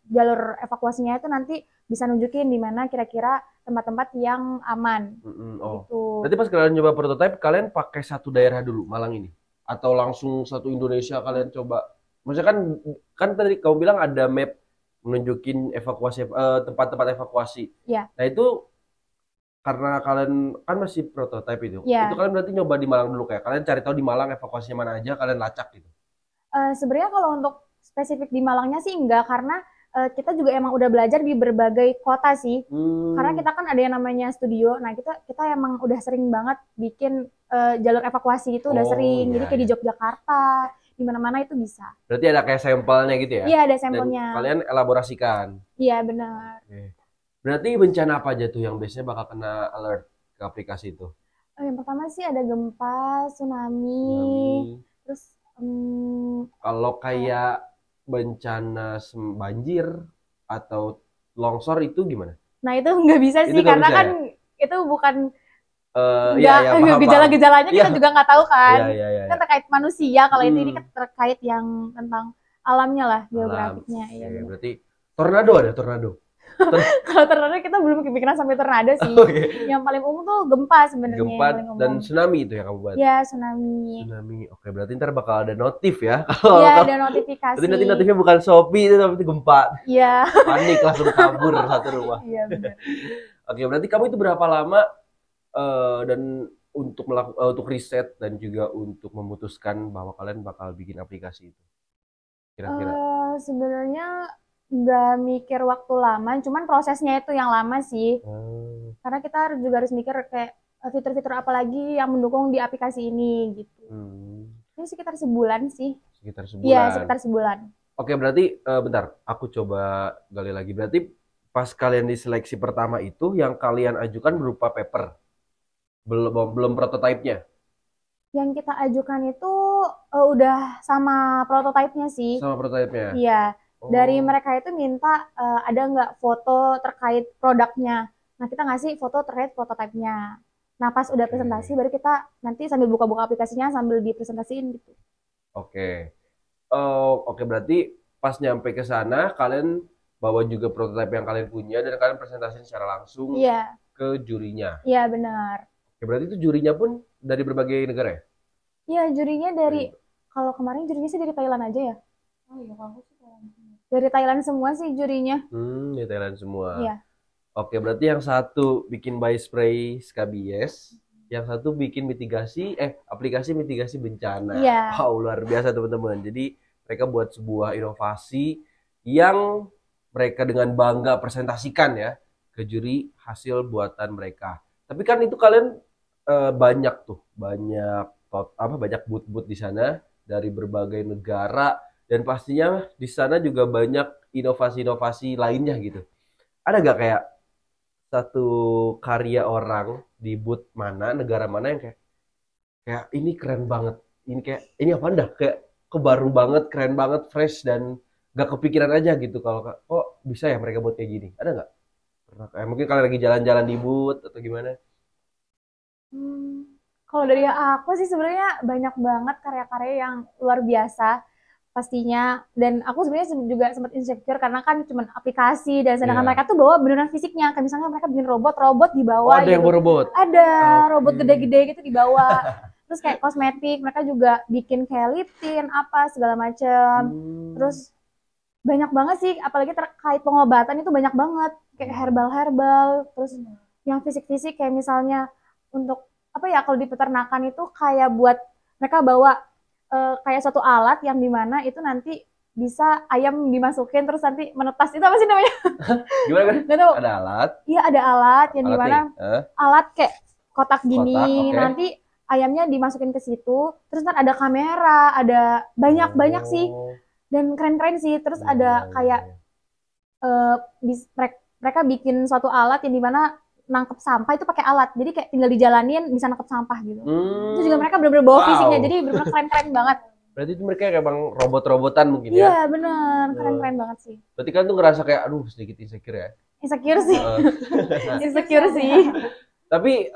jalur evakuasinya itu nanti bisa nunjukin di mana kira-kira tempat-tempat yang aman. Gitu. Berarti pas kalian coba prototype, kalian pakai satu daerah dulu, Malang ini? Atau langsung satu Indonesia kalian coba? Maksudnya kan tadi kamu bilang ada map menunjukin evakuasi tempat-tempat evakuasi. Iya. Nah itu karena kalian kan masih prototype itu kalian berarti nyoba di Malang dulu kayak kalian cari tahu di Malang evakuasinya mana aja kalian lacak gitu. Sebenarnya kalau untuk spesifik di Malangnya sih enggak, karena kita juga emang udah belajar di berbagai kota sih. Karena kita kan ada yang namanya studio. Nah kita emang udah sering banget bikin jalur evakuasi itu udah sering. Jadi kayak di Yogyakarta, di mana-mana itu bisa. Berarti ada kayak sampelnya gitu ya? Iya, ada sampelnya. Dan kalian elaborasikan. Iya benar. Berarti bencana apa aja tuh yang biasanya bakal kena alert ke aplikasi itu? Yang pertama sih ada gempa, tsunami. Terus kalau kayak bencana banjir atau longsor itu gimana? Nah itu nggak bisa sih, karena kan itu bukan gejala-gejalanya kita juga nggak tahu kan. Kan terkait manusia, kalau ini terkait yang tentang alamnya lah, geografiknya. Iya, berarti tornado ada tornado? Kalau tornado kita belum kepikiran sampai tornado sih. Yang paling umum tuh gempa sebenarnya. Gempa dan tsunami itu yang kamu buat? Iya, tsunami. Oke, berarti ntar bakal ada notif ya? Iya, ada notifikasi. Berarti nanti notifnya bukan Shopee itu, tapi itu gempa. Iya. Panik langsung kabur satu rumah. Iya, benar. Oke, berarti kamu itu berapa lama dan untuk riset dan juga untuk memutuskan bahwa kalian bakal bikin aplikasi itu? Kira-kira? Sebenarnya nggak mikir waktu lama, cuman prosesnya itu yang lama sih. Karena kita juga harus mikir kayak fitur-fitur apa lagi yang mendukung di aplikasi ini gitu. Ini sekitar sebulan sih. Sekitar sebulan? Iya, sekitar sebulan. Oke, berarti bentar, aku coba gali lagi. Berarti pas kalian di seleksi pertama itu yang kalian ajukan berupa paper? Belum prototipenya? Yang kita ajukan itu udah sama prototipenya sih. Sama prototipenya? Iya. Dari mereka itu minta ada nggak foto terkait produknya. Nah, kita ngasih foto terkait prototipe-nya. Nah, pas udah presentasi baru kita nanti sambil buka-buka aplikasinya sambil dipresentasiin gitu. Oke. Oke, berarti pas nyampe ke sana kalian bawa juga prototipe yang kalian punya dan kalian presentasiin secara langsung Iya, ke jurinya. iya benar. Oke, berarti itu jurinya pun dari berbagai negara ya? Iya, jurinya dari kalau kemarin jurinya sih dari Thailand aja ya. Oh iya, aku sih Thailand. Dari Thailand semua sih jurinya. Di Thailand semua. Iya. Oke, berarti yang satu bikin body spray scabies, yang satu bikin aplikasi mitigasi bencana. Iya. Wow, luar biasa teman-teman. Jadi mereka buat sebuah inovasi yang mereka dengan bangga presentasikan ya ke juri hasil buatan mereka. Tapi kan itu kalian banyak banyak booth-booth di sana dari berbagai negara dan pastinya di sana juga banyak inovasi-inovasi lainnya gitu. Ada gak kayak satu karya orang di booth mana, negara mana yang kayak ini keren banget. Ini apa dah? Kayak kebaru banget, keren banget, fresh dan gak kepikiran aja gitu kalau kok bisa ya mereka buat kayak gini. Ada nggak? Mungkin kalian lagi jalan-jalan di booth atau gimana? Kalau dari aku sih sebenarnya banyak banget karya-karya yang luar biasa pastinya, dan aku sebenarnya juga sempat insecure karena kan cuma aplikasi dan sedangkan mereka tuh bawa beneran fisiknya, kayak misalnya mereka bikin robot dibawa ada gitu. yang robot? Ada robot gede-gede gitu dibawa. Terus kayak kosmetik mereka juga bikin kayak lip tint apa segala macem. Terus banyak banget sih, apalagi terkait pengobatan itu banyak banget kayak herbal, terus yang fisik-fisik kayak misalnya untuk apa ya, kalau di peternakan itu kayak buat mereka bawa kayak suatu alat yang dimana itu nanti bisa ayam dimasukin terus nanti menetas, itu apa sih namanya? Gimana kan? Gak tahu. Ada alat? Iya, ada alat yang dimana alat kayak kotak gini, okay. Nanti ayamnya dimasukin ke situ, terus ntar ada kamera, ada banyak sih dan keren-keren sih. Terus ada kayak mereka bikin suatu alat yang dimana nangkep sampah itu pakai alat, jadi kayak tinggal dijalanin bisa nangkep sampah gitu. Itu juga mereka bener-bener bawa fisiknya, jadi bener-bener keren-keren banget. Berarti itu mereka kayak bang robot-robotan mungkin ya? Iya bener, keren-keren banget sih. Berarti kan tuh ngerasa kayak aduh sedikit insecure ya? Insecure sih, insecure sih. Tapi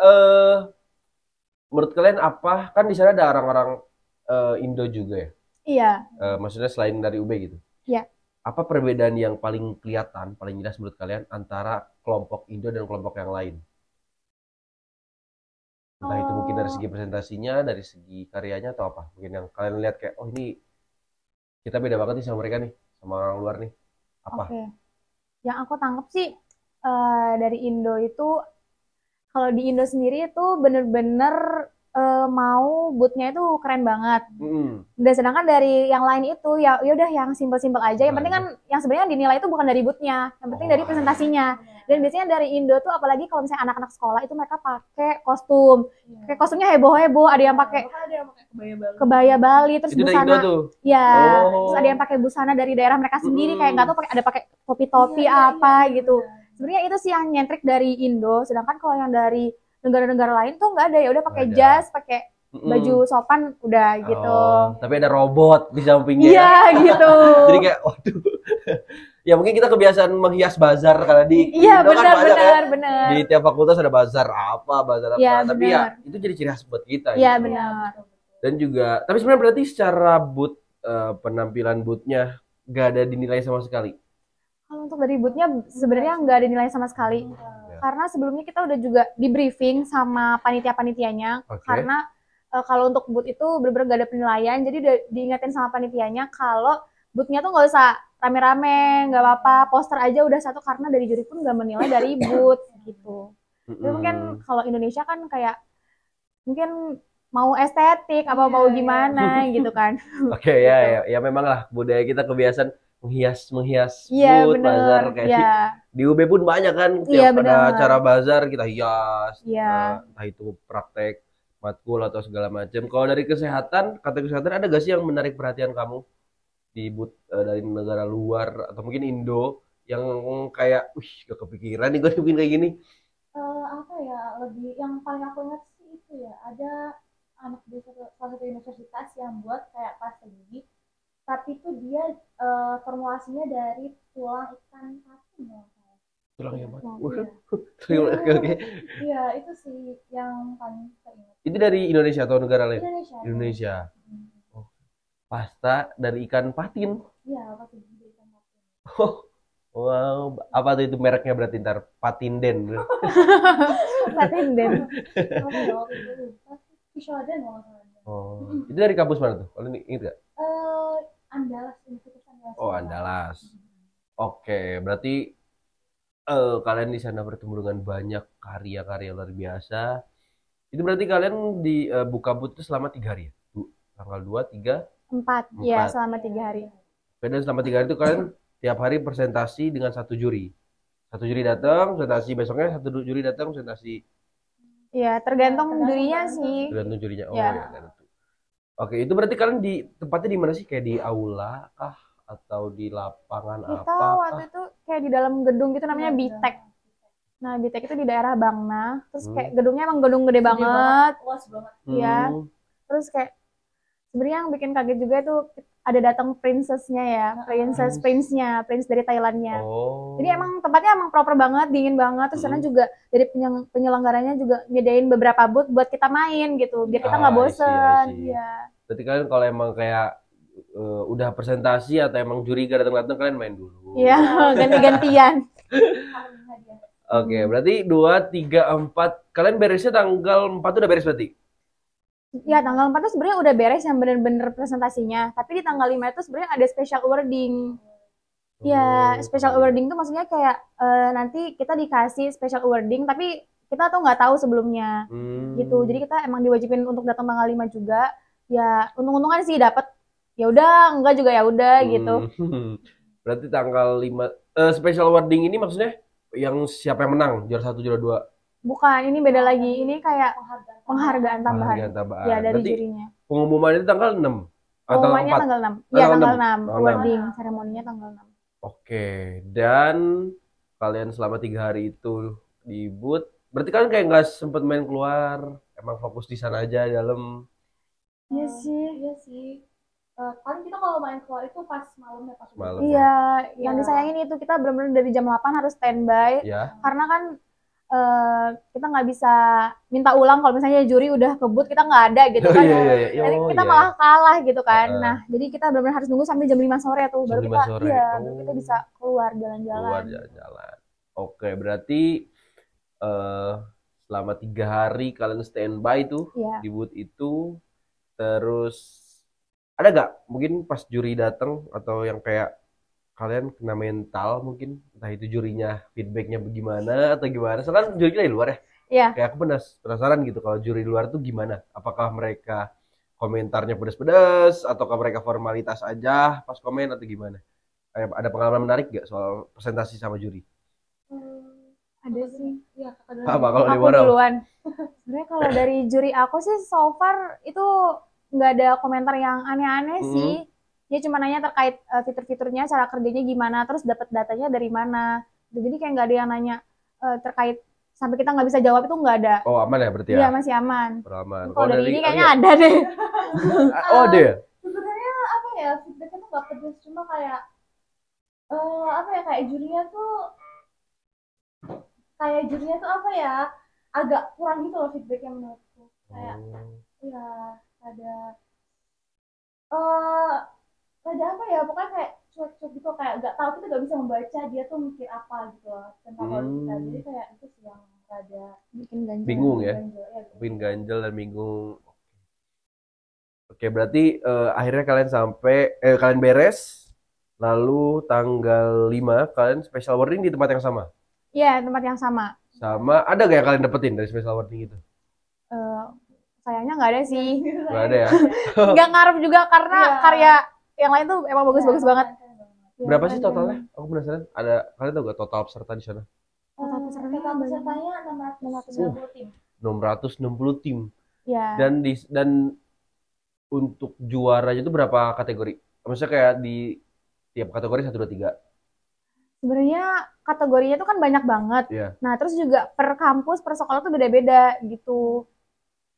menurut kalian apa? Kan di sana ada orang-orang Indo juga ya? Iya. Maksudnya selain dari UB gitu? Iya. Apa perbedaan yang paling kelihatan, paling jelas menurut kalian antara kelompok Indo dan kelompok yang lain? Entah itu mungkin dari segi presentasinya, dari segi karyanya atau apa? Mungkin yang kalian lihat kayak, oh ini kita beda banget nih sama mereka nih, sama orang luar nih. Apa? Oke. Yang aku tangkap sih dari Indo itu, kalau di Indo sendiri itu bener-bener mau bootnya itu keren banget. Dan sedangkan dari yang lain itu ya udah yang simpel-simpel aja. Yang penting kan yang sebenarnya dinilai itu bukan dari bootnya, yang penting dari presentasinya. Dan biasanya dari Indo tuh apalagi kalau misalnya anak-anak sekolah itu mereka pakai kostum. Kayak kostumnya heboh-heboh, ada yang pakai kebaya Bali, terus itu busana. Ya. Terus ada yang pakai busana dari daerah mereka sendiri, kayak nggak tahu ada pakai topi-topi apa gitu. Sebenarnya itu sih yang nyentrik dari Indo, sedangkan kalau yang dari negara-negara lain tuh nggak ada, ya udah pakai jas, pakai baju sopan udah gitu. Tapi ada robot di sampingnya. Iya gitu. Jadi kayak waduh. Ya mungkin kita kebiasaan menghias bazar karena di Iya benar kan benar. Di tiap fakultas ada bazar apa. Ya, tapi ya itu jadi ciri khas buat kita. Iya gitu. benar. Dan juga, tapi sebenarnya berarti secara booth penampilan boothnya nggak ada dinilai sama sekali. Kalau untuk dari bootnya sebenarnya nggak ada nilai sama sekali. Karena sebelumnya kita udah juga di briefing sama panitia-panitianya. Karena kalau untuk boot itu benar-benar nggak ada penilaian, jadi udah diingetin sama panitianya kalau bootnya tuh nggak usah rame-rame, nggak apa-apa, poster aja udah satu, karena dari juri pun nggak menilai dari boot gitu. Tapi mungkin kalau Indonesia kan kayak mungkin mau estetik apa mau gimana gitu kan. Oke, ya memang lah budaya kita kebiasaan menghias booth, bazar kayak di UB pun banyak kan, tiap ada acara bazar kita hias, entah itu praktek matkul atau segala macam. Kalau dari kesehatan, kata kesehatan ada gak sih yang menarik perhatian kamu di booth dari negara luar atau mungkin Indo yang kayak, gak kepikiran nih gue bikin kayak gini? Apa ya, lebih yang paling aku ingat sih itu ya, ada anak di salah satu universitas yang buat kayak pas lagi, tapi tuh dia formulasinya dari tulang ikan patin ya. Tulangnya mati. Iya. Oke. Iya, itu sih yang paling teringat. Itu dari Indonesia atau negara lain? Indonesia. Indonesia. Oh, pasta dari ikan patin. Iya, pasti dari ikan patin. Wow, apa tuh itu mereknya berarti ntar Patinden. Patinden. Apa ya waktu itu? Fishoden kalau nggak salah. Oh, itu dari kampus mana tuh? Kalau ini ingat gak? Andalas, Universitas Andalas. Oh, Andalas. Oke, berarti kalian di sana bertemu dengan banyak karya-karya luar biasa. Itu berarti kalian di Bukabut itu selama 3 hari ya? Tanggal 2, 3, 4. Ya, selama 3 hari. Dan selama 3 hari itu kalian tiap hari presentasi dengan satu juri. Satu juri datang, presentasi besoknya, satu juri datang, presentasi. Iya, tergantung jurinya sih. Tergantung jurinya. Oh ya. Ya, oke, itu berarti kalian di tempatnya di mana sih? Kayak di aula kah? Atau di lapangan Kita apa? waktu itu kayak di dalam gedung gitu namanya Bitek. Nah, Bitek itu di daerah Bangna. Terus kayak gedungnya emang gedung gede banget. Luas banget. Iya. Terus kayak sebenarnya yang bikin kaget juga itu ada datang princess-nya ya, prince-nya, prince dari Thailandnya. Oh. Jadi emang tempatnya emang proper banget, dingin banget. Terus sana juga dari penyelenggaranya juga nyediain beberapa booth buat kita main gitu, biar kita nggak bosen. Iya. Berarti kalian kalau emang kayak udah presentasi atau emang juri gak datang-datang kalian main dulu. Iya, ganti-gantian. Oke, berarti 2, 3, 4 kalian beresnya tanggal 4 udah beres berarti? Ya, tanggal 4 itu sebenarnya udah beres yang bener-bener presentasinya. Tapi di tanggal 5 itu sebenarnya ada special awarding. Ya, special awarding itu maksudnya kayak nanti kita dikasih special awarding tapi kita tuh nggak tahu sebelumnya. Gitu. Jadi kita emang diwajibin untuk datang tanggal 5 juga. Ya, untung-untungan sih dapat. Ya udah, enggak juga ya udah gitu. Berarti tanggal 5 special awarding ini maksudnya yang siapa yang menang? Juara 1, juara 2? Bukan, ini beda lagi. Ini kayak penghargaan tambahan. Ya, dari berarti jurinya. Pengumuman itu tanggal 6 atau Pengumumannya 4? tanggal 6. Iya, tanggal 6. Awarding seremoninya tanggal 6. Oke, dan kalian selama 3 hari itu di booth, berarti kalian kayak nggak sempet main keluar, emang fokus di sana aja dalam. Iya sih. Iya sih. Paling kita kalau main keluar itu pas malam ya, pas malam. Iya, yang disayangin itu kita benar-benar dari jam 8 harus standby. Ya. Karena kan kita nggak bisa minta ulang kalau misalnya juri udah kebut kita nggak ada gitu kan. Jadi kita malah kalah gitu kan. Nah, jadi kita benar-benar harus nunggu sampai jam 5 sore tuh baru kita baru kita bisa keluar jalan-jalan. Oke, berarti selama 3 hari kalian standby tuh di booth itu. Terus ada gak mungkin pas juri datang atau yang kayak kalian kena mental mungkin, entah itu jurinya feedbacknya bagaimana atau gimana? Soalnya kan jurinya dari luar ya. Iya. Kayak aku penasaran gitu kalau juri luar tuh gimana? Apakah mereka komentarnya pedas-pedas ataukah mereka formalitas aja pas komen atau gimana? Ada pengalaman menarik gak soal presentasi sama juri? Ada sih. Ya, apa kalau aku duluan. Sebenarnya kalau dari juri aku sih so far itu nggak ada komentar yang aneh-aneh sih. Dia cuma nanya terkait fitur-fiturnya, cara kerjanya gimana, terus dapat datanya dari mana. Jadi kayak nggak ada yang nanya terkait sampai kita nggak bisa jawab itu nggak ada. Oh, aman ya berarti ya? Iya, masih aman. Aman. Kalau dari ini kayaknya ada deh. Oh, ada ya? Sebenarnya apa ya, feedbacknya tuh nggak pedes, cuma kayak apa ya, kayak jurinya tuh apa ya, agak kurang gitu loh feedbacknya menurutku. Kayak ya ada apa ya, pokoknya kayak cuek-cuek gitu, kayak nggak tahu, kita nggak bisa membaca dia tuh mikir apa gitu loh tentang kita. Jadi kayak itu sih yang rada bikin ganjel. Bingung ya? Bikin ganjel dan bingung. Oke, berarti akhirnya kalian kalian beres, lalu tanggal 5 kalian special awarding di tempat yang sama? Iya, tempat yang sama. Sama, ada gak yang kalian dapetin dari special awarding itu? Sayangnya nggak ada sih. Nggak ada ya? Nggak ngarep juga karena karya yang lain tuh emang bagus-bagus banget. Berapa sih totalnya? Aku penasaran. Kalian tahu gak total peserta di sana? Total pesertanya 660 tim. 660 tim. Ya. Dan untuk juaranya itu berapa kategori? Maksudnya kayak di tiap kategori 1, 2, 3. Sebenarnya kategorinya tuh kan banyak banget. Nah, terus juga per kampus, per sekolah tuh beda-beda gitu.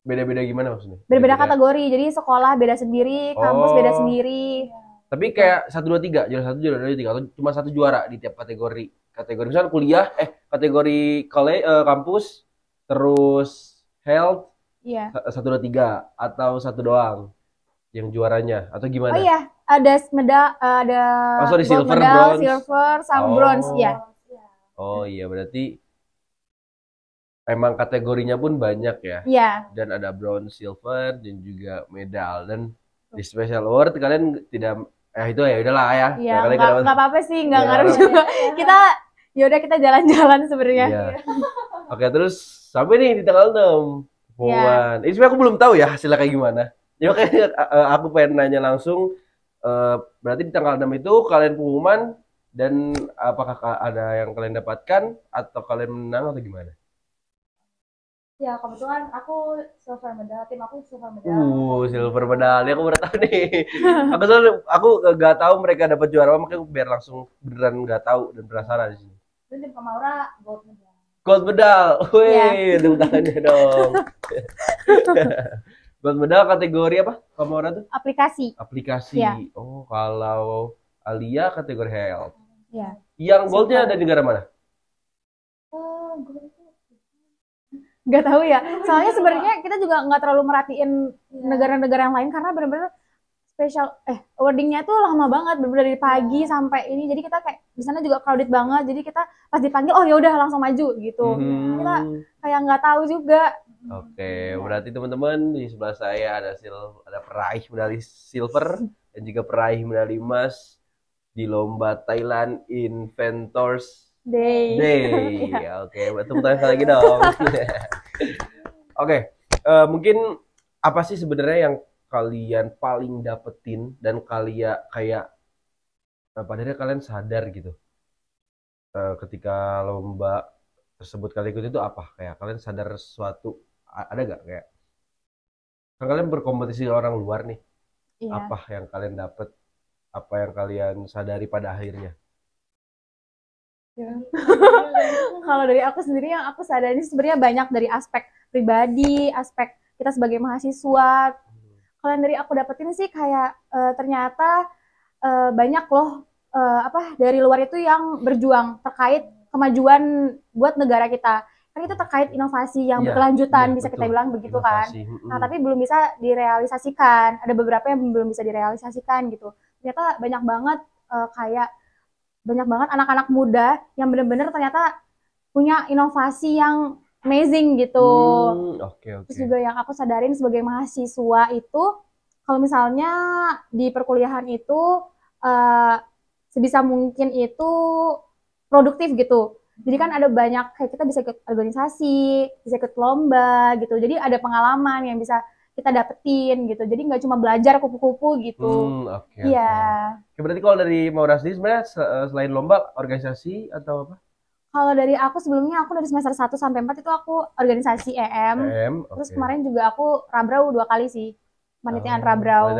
Beda-beda gimana maksudnya? Beda-beda kategori, jadi sekolah beda sendiri, kampus beda sendiri. Tapi kayak 1 2 3, juara 1 juara 2 3 atau cuma satu juara di tiap kategori. Kategori misalnya kuliah, kategori kampus, terus health, Iya. 1 2 3 atau satu doang yang juaranya atau Oh gimana? iya, ada ada Oh, sorry, gold silver, medal, bronze. silver, sama Oh. bronze ya. Oh iya, berarti emang kategorinya pun banyak ya. Iya. Dan ada bronze, silver, dan juga medal. Dan di special award kalian tidak itu ya udahlah ya. Iya, Kalian nggak apa-apa sih, nggak Nggak ngaruh ngaruh. juga. Kita yaudah kita jalan-jalan sebenarnya. Iya. Oke, terus sampai nih di tanggal 6 pengumuman. Ini sebenarnya aku belum tahu ya hasilnya kayak gimana. Jadi makanya aku pengen nanya langsung, berarti di tanggal 6 itu kalian pengumuman dan apakah ada yang kalian dapatkan atau kalian menang atau gimana? Ya kebetulan aku silver medal, tim aku silver medal. Silver medal. Aku baru tahu nih. aku nggak tahu mereka dapat juara apa, makanya aku biar langsung beneran nggak tahu dan penasaran di sini. Dan tim Kamaura gold medal. Gold medal. Wih, Iya. tepuk tangannya dong. Gold medal kategori apa? Kamu orang tuh? Aplikasi. Aplikasi. Iya. Oh, kalau Alia kategori health. Iya. Yang goldnya ada di negara mana? Gold itu Nggak tahu ya. Soalnya sebenarnya kita juga nggak terlalu merhatiin negara-negara yang lain karena benar-benar special awardingnya tuh lama banget, bener-bener dari pagi sampai ini. Jadi kita kayak di sana juga crowded banget. Jadi kita pas dipanggil, oh ya udah langsung maju gitu. Kita kayak nggak tahu juga. Oke, berarti teman-teman di sebelah saya ada peraih medali silver dan juga peraih medali emas di lomba Thailand Inventors Day. Ya, oke, tepuk tangan sekali lagi dong. Oke, mungkin apa sih sebenarnya yang kalian paling dapetin dan kalian kayak padahal kalian sadar gitu ketika lomba tersebut kalian ikut itu apa? Kayak kalian sadar sesuatu ada gak kayak kan kalian berkompetisi dengan orang luar nih, Iya. apa yang kalian dapet, apa yang kalian sadari pada akhirnya? Kalau dari aku sendiri yang aku sadari sebenarnya banyak dari aspek pribadi, aspek kita sebagai mahasiswa. Kalau yang dari aku dapetin sih kayak ternyata banyak loh dari luar itu yang berjuang terkait kemajuan buat negara kita. Kan itu terkait inovasi yang berkelanjutan, bisa kita bilang begitu inovasi, kan. Nah, tapi belum bisa direalisasikan. Ada beberapa yang belum bisa direalisasikan gitu. Ternyata banyak banget anak-anak muda yang benar-benar ternyata punya inovasi yang amazing gitu. Okay. Terus juga yang aku sadarin sebagai mahasiswa itu, kalau misalnya di perkuliahan itu sebisa mungkin itu produktif gitu. Jadi kan ada banyak kayak kita bisa ikut organisasi, bisa ikut lomba gitu. Jadi ada pengalaman yang bisa kita dapetin gitu. Jadi nggak cuma belajar kupu-kupu gitu. Iya. Okay. Berarti kalau dari Maura sendiri sebenarnya selain lomba, organisasi atau apa? Kalau dari aku sebelumnya aku dari semester 1 sampai 4 itu aku organisasi EM. Terus kemarin juga aku Rabrau 2 kali sih. Panitiaan Rabrau.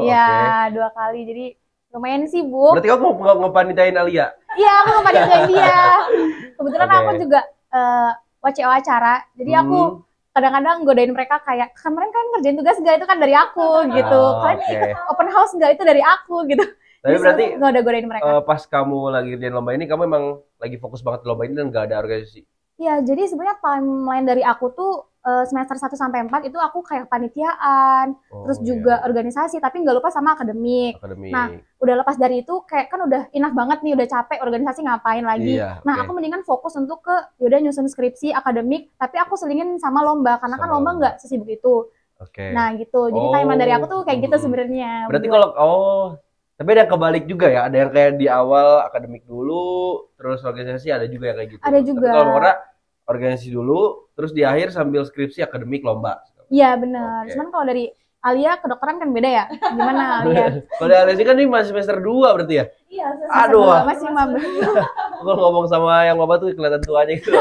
Iya, 2 kali. Jadi lumayan sibuk. Berarti kamu mau ngepanitain Alia? Iya, aku ngepanitain dia. Kebetulan aku juga WCO acara. Jadi aku kadang-kadang godain mereka kayak, kemarin kan ngerjain tugas nggak, itu kan dari aku gitu. Kalian open house nggak, itu dari aku gitu. Tapi berarti godain mereka. Pas kamu lagi ngerjain lomba ini, kamu emang lagi fokus banget di lomba ini dan nggak ada organisasi? Iya, jadi sebenarnya timeline dari aku tuh semester 1 sampai 4 itu aku kayak panitiaan, terus juga organisasi, tapi nggak lupa sama akademik. Nah, udah lepas dari itu kayak kan udah enough banget nih, udah capek organisasi ngapain lagi. Nah, aku mendingan fokus untuk yaudah nyusun skripsi akademik, tapi aku selingin sama lomba, karena kan lomba nggak sesibuk itu. Nah, gitu. Jadi timeline dari aku tuh kayak gitu sebenarnya. Berarti kalau tapi ada kebalik juga ya, ada yang kayak di awal akademik dulu, terus organisasi ada juga yang kayak gitu. Ada juga. Tapi kalau orang organisasi dulu, terus di akhir sambil skripsi akademik lomba. Iya benar. Cuman kalau dari Alia kedokteran kan beda ya. Gimana Alia? Kalau dari Alia kan ini masih semester 2 berarti ya? Iya, aduh, masih maba. Kalau ngomong sama yang maba tuh kelihatan tuanya gitu.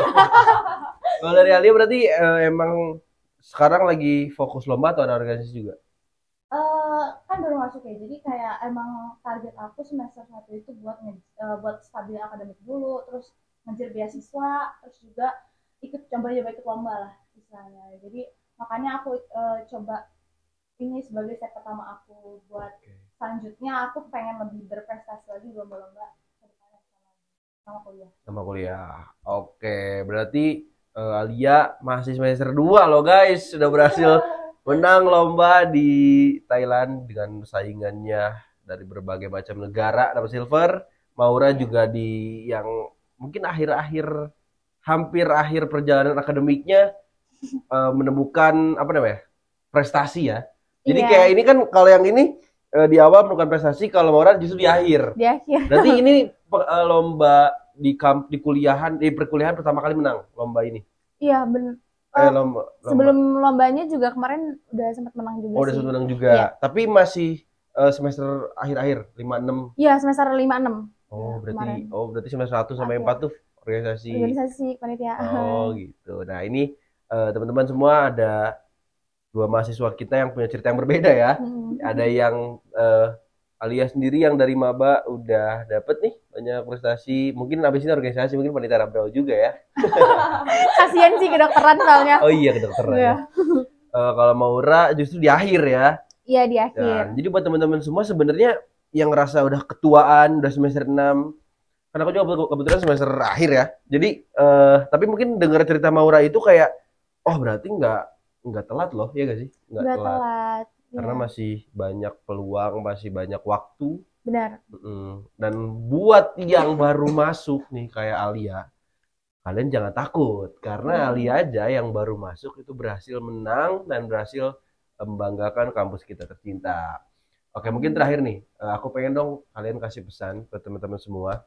Kalau dari Alia berarti emang sekarang lagi fokus lomba atau ada organisasi juga? Kan baru masuk ya, jadi kayak emang target aku semester 1 itu buat stabil akademik dulu, terus ngejar beasiswa, terus juga coba ikut lomba lah istilahnya. Jadi makanya aku coba ini sebagai step pertama aku buat selanjutnya aku pengen lebih berprestasi lagi lomba-lomba sama kuliah. Sama kuliah. Oke, berarti Alia masih semester 2 loh guys, sudah berhasil menang lomba di Thailand dengan saingannya dari berbagai macam negara dapat silver. Maura juga di yang mungkin hampir akhir perjalanan akademiknya menemukan apa namanya? Prestasi ya. Jadi kayak ini kan kalau yang ini di awal menemukan prestasi, kalau Maura justru di akhir. Di akhir. Berarti ini lomba di kuliahan, di perkuliahan pertama kali menang lomba ini. Iya, benar. Lomba. Sebelum lombanya juga kemarin udah sempat menang juga sih. Udah sempat menang juga. Iya. Tapi masih semester akhir-akhir 5-6. Iya, semester 5-6. Berarti semester 1 sampai 4 tuh organisasi kepanitiaan. Oh, gitu. Nah, ini teman-teman semua ada 2 mahasiswa kita yang punya cerita yang berbeda ya. Ada yang Alia sendiri yang dari maba udah dapet nih banyak prestasi. Mungkin abis ini organisasi, mungkin panitia Rabrau juga ya. Kasian sih kedokteran soalnya. Oh iya, kedokteran. Ya. Kalau Maura justru di akhir ya. Iya, di akhir. Jadi buat teman-teman semua sebenarnya yang ngerasa udah ketuaan, udah semester 6. Karena aku juga kebetulan semester akhir ya. Jadi tapi mungkin dengar cerita Maura itu kayak berarti nggak telat loh, ya gak sih? Nggak telat. Karena masih banyak peluang, masih banyak waktu. Benar. Dan buat yang baru masuk nih kayak Alia, kalian jangan takut. Karena Alia aja yang baru masuk itu berhasil menang dan berhasil membanggakan kampus kita tercinta. Oke, mungkin terakhir nih, aku pengen dong kalian kasih pesan ke teman-teman semua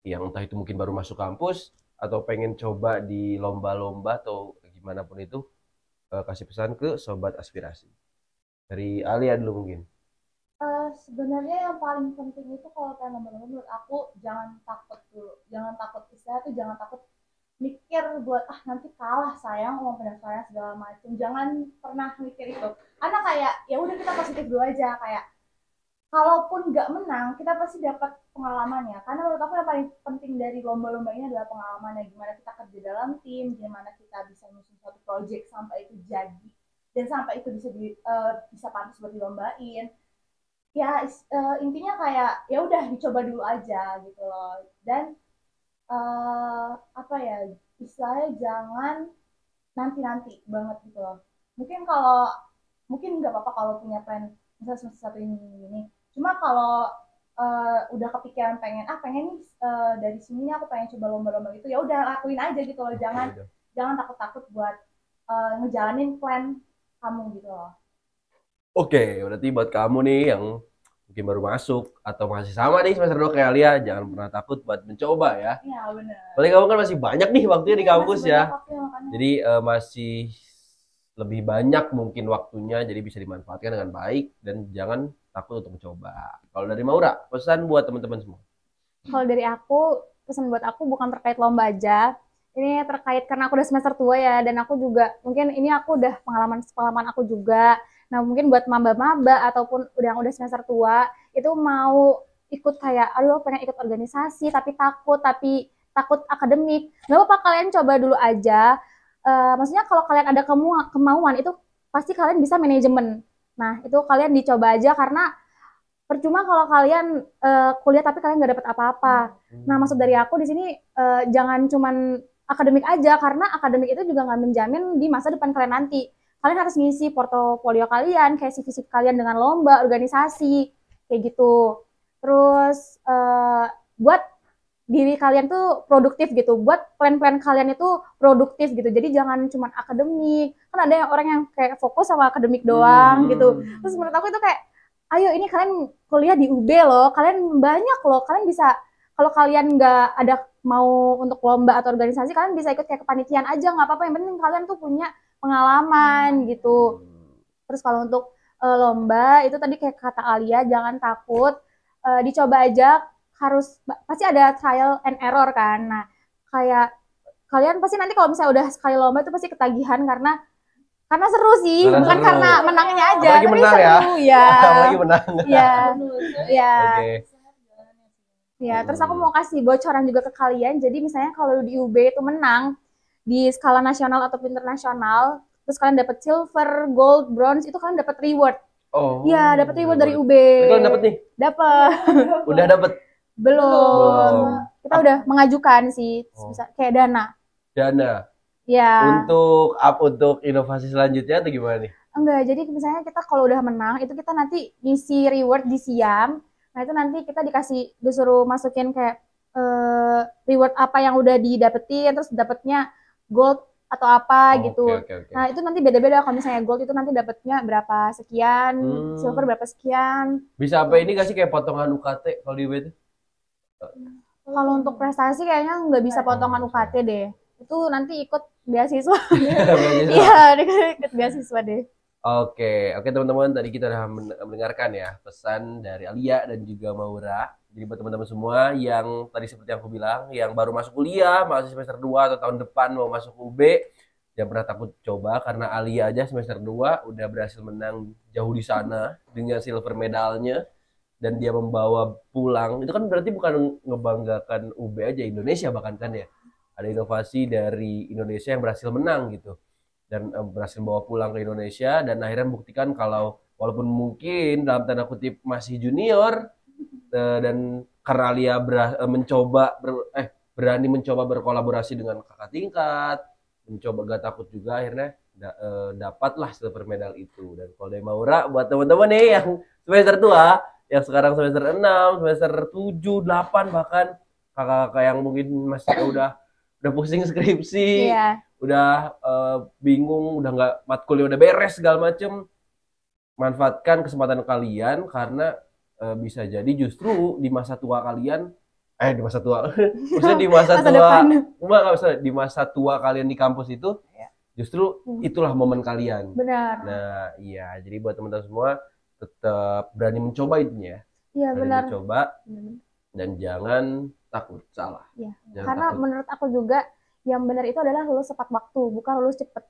yang entah itu mungkin baru masuk kampus atau pengen coba di lomba-lomba atau gimana pun itu, kasih pesan ke Sobat Aspirasi. Dari Alia dulu mungkin. Sebenarnya yang paling penting itu kalau pengen lomba-lomba menurut aku jangan takut dulu. Jangan takut istilahnya tuh jangan takut mikir buat nanti kalah sayang uang pendaftaran segala macam. Jangan pernah mikir itu. Karena kayak ya udah kita positif dulu aja kayak kalaupun nggak menang kita pasti dapat pengalamannya. Karena menurut aku yang paling penting dari lomba-lomba ini adalah pengalamannya. Gimana kita kerja dalam tim, gimana kita bisa nyusun suatu project sampai itu jadi. Dan sampai itu bisa pantas buat dilombain ya intinya kayak ya udah dicoba dulu aja gitu loh dan apa ya istilahnya jangan nanti banget gitu loh mungkin nggak apa-apa kalau punya plan misalnya semester satu ini cuma kalau udah kepikiran pengen nih dari sini aku pengen coba lomba-lomba gitu ya udah lakuin aja gitu loh jangan takut-takut buat ngejalanin plan kamu gitu loh. Oke, berarti buat kamu nih yang mungkin baru masuk atau masih sama nih semester 2 kayak Alia, jangan pernah takut buat mencoba ya. Iya, benar. Paling kamu kan masih banyak nih waktunya di kampus ya. Jadi masih lebih banyak mungkin waktunya, jadi bisa dimanfaatkan dengan baik dan jangan takut untuk mencoba. Kalau dari Maura, pesan buat teman-teman semua. Kalau dari aku, pesan buat aku bukan terkait lomba aja. Ini terkait karena aku udah semester tua ya, dan aku juga mungkin ini aku udah pengalaman aku juga. Nah mungkin buat maba-maba ataupun yang udah semester tua itu mau ikut kayak, aduh pengen ikut organisasi tapi takut akademik. Gak apa-apa kalian coba dulu aja. Maksudnya kalau kalian ada kemauan itu pasti kalian bisa manajemen. Nah itu kalian dicoba aja karena percuma kalau kalian kuliah tapi kalian nggak dapat apa-apa. Nah maksud dari aku di sini jangan cuman akademik aja karena akademik itu juga nggak menjamin di masa depan kalian nanti. Kalian harus ngisi portofolio kalian, kayak CV kalian dengan lomba, organisasi, kayak gitu. Terus buat diri kalian tuh produktif gitu, buat plan-plan kalian itu produktif gitu. Jadi jangan cuma akademik. Kan ada orang yang kayak fokus sama akademik doang gitu. Terus menurut aku itu kayak, ayo ini kalian kuliah di UB loh, kalian banyak loh, kalian bisa kalau kalian nggak ada mau untuk lomba atau organisasi, kalian bisa ikut kayak kepanitiaan aja, nggak apa-apa. Yang penting kalian tuh punya pengalaman gitu. Terus kalau untuk lomba itu tadi kayak kata Alia, jangan takut, dicoba aja. Pasti ada trial and error kan. Nah kayak kalian pasti nanti kalau misalnya udah sekali lomba itu pasti ketagihan karena seru sih, bukan seru. Karena menangnya aja, apalagi tapi menang seru ya. Apalagi menang. Iya. Ya, terus aku mau kasih bocoran juga ke kalian. Jadi misalnya kalau di UB itu menang di skala nasional ataupun internasional, terus kalian dapat silver, gold, bronze, itu kalian dapat reward. Oh. Iya, dapat reward dari UB. Kalian dapat nih? Dapat. Udah dapat? Belum. Kita udah mengajukan sih, bisa kayak dana. Dana. Ya. Untuk inovasi selanjutnya atau gimana nih? Enggak, jadi misalnya kita kalau udah menang, itu kita nanti ngisi reward di Siam. Nah, itu nanti kita disuruh masukin kayak reward apa yang udah didapetin, terus dapetnya gold atau apa gitu. Okay. Nah, itu nanti beda-beda. Kalau misalnya gold itu nanti dapetnya berapa sekian, silver berapa sekian. Bisa apa ini gak sih kayak potongan UKT kalau di UB itu? Kalau untuk prestasi kayaknya nggak bisa potongan UKT deh. Itu nanti ikut beasiswa. Iya, ikut beasiswa deh. Oke, teman-teman, tadi kita udah mendengarkan ya pesan dari Alia dan juga Maura. Jadi buat teman-teman semua yang tadi seperti yang aku bilang, yang baru masuk kuliah, masih semester 2 atau tahun depan mau masuk UB, jangan pernah takut coba, karena Alia aja semester 2 udah berhasil menang jauh di sana dengan silver medalnya, dan dia membawa pulang. Itu kan berarti bukan ngebanggakan UB aja, Indonesia bahkan kan ya. Ada inovasi dari Indonesia yang berhasil menang gitu. Dan berhasil bawa pulang ke Indonesia dan akhirnya membuktikan kalau walaupun mungkin dalam tanda kutip masih junior dan karena Alia berani mencoba berkolaborasi dengan kakak tingkat, mencoba gak takut juga, akhirnya dapatlah silver medal itu. Dan kalau dari Maura buat teman-teman nih yang semester tua, yang sekarang semester 6, semester 7, 8 bahkan kakak-kakak yang mungkin masih udah pusing skripsi, udah bingung, udah nggak matkulnya udah beres segala macem, manfaatkan kesempatan kalian karena bisa jadi justru di masa tua kalian, di masa tua, maksudnya di masa tua, di masa tua kalian di kampus itu, justru itulah momen kalian. Benar. Nah, iya, jadi buat teman-teman semua tetap berani mencoba intinya. Iya, benar. Mencoba dan jangan takut salah. Iya. Karena menurut aku juga yang benar itu adalah lulus tepat waktu, bukan lulus cepet.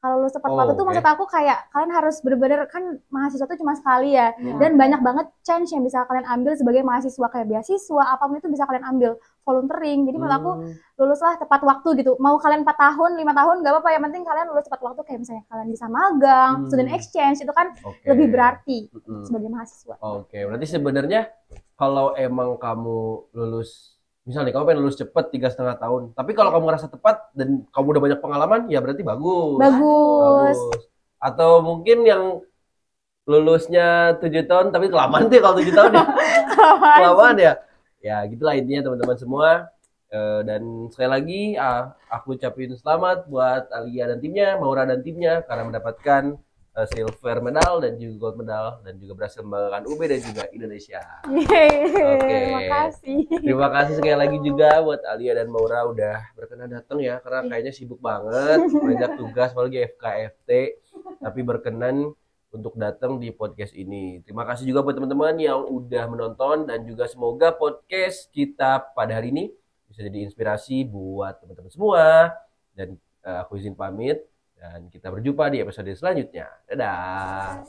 Kalau lulus tepat waktu tuh maksud aku kayak kalian harus benar-benar, kan mahasiswa tuh cuma sekali ya, dan banyak banget chance yang bisa kalian ambil sebagai mahasiswa, kayak beasiswa, apapun itu bisa kalian ambil, volunteering. Jadi menurut aku luluslah tepat waktu gitu. Mau kalian 4 tahun, 5 tahun nggak apa-apa, yang penting kalian lulus tepat waktu. Kayak misalnya kalian bisa magang, student exchange, itu kan lebih berarti sebagai mahasiswa. Berarti sebenarnya kalau emang kamu lulus, misalnya kamu pengen lulus cepet 3,5 tahun, tapi kalau kamu ngerasa tepat dan kamu udah banyak pengalaman, ya berarti bagus. Atau mungkin yang lulusnya 7 tahun tapi kelamaan tuh, kalau 7 tahun ya kelamaan ya. Ya gitulah intinya teman-teman semua. Dan sekali lagi aku ucapin selamat buat Alia dan timnya, Maura dan timnya, karena mendapatkan silver medal dan juga gold medal, dan juga berhasil membanggakan UB dan juga Indonesia. Terima kasih. Terima kasih sekali lagi juga buat Alia dan Maura udah berkenan datang ya, karena kayaknya sibuk banget, banyak tugas, apalagi FKFT, tapi berkenan untuk datang di podcast ini. Terima kasih juga buat teman-teman yang udah menonton, dan juga semoga podcast kita pada hari ini bisa jadi inspirasi buat teman-teman semua. Dan aku izin pamit. Dan kita berjumpa di episode selanjutnya. Dadah.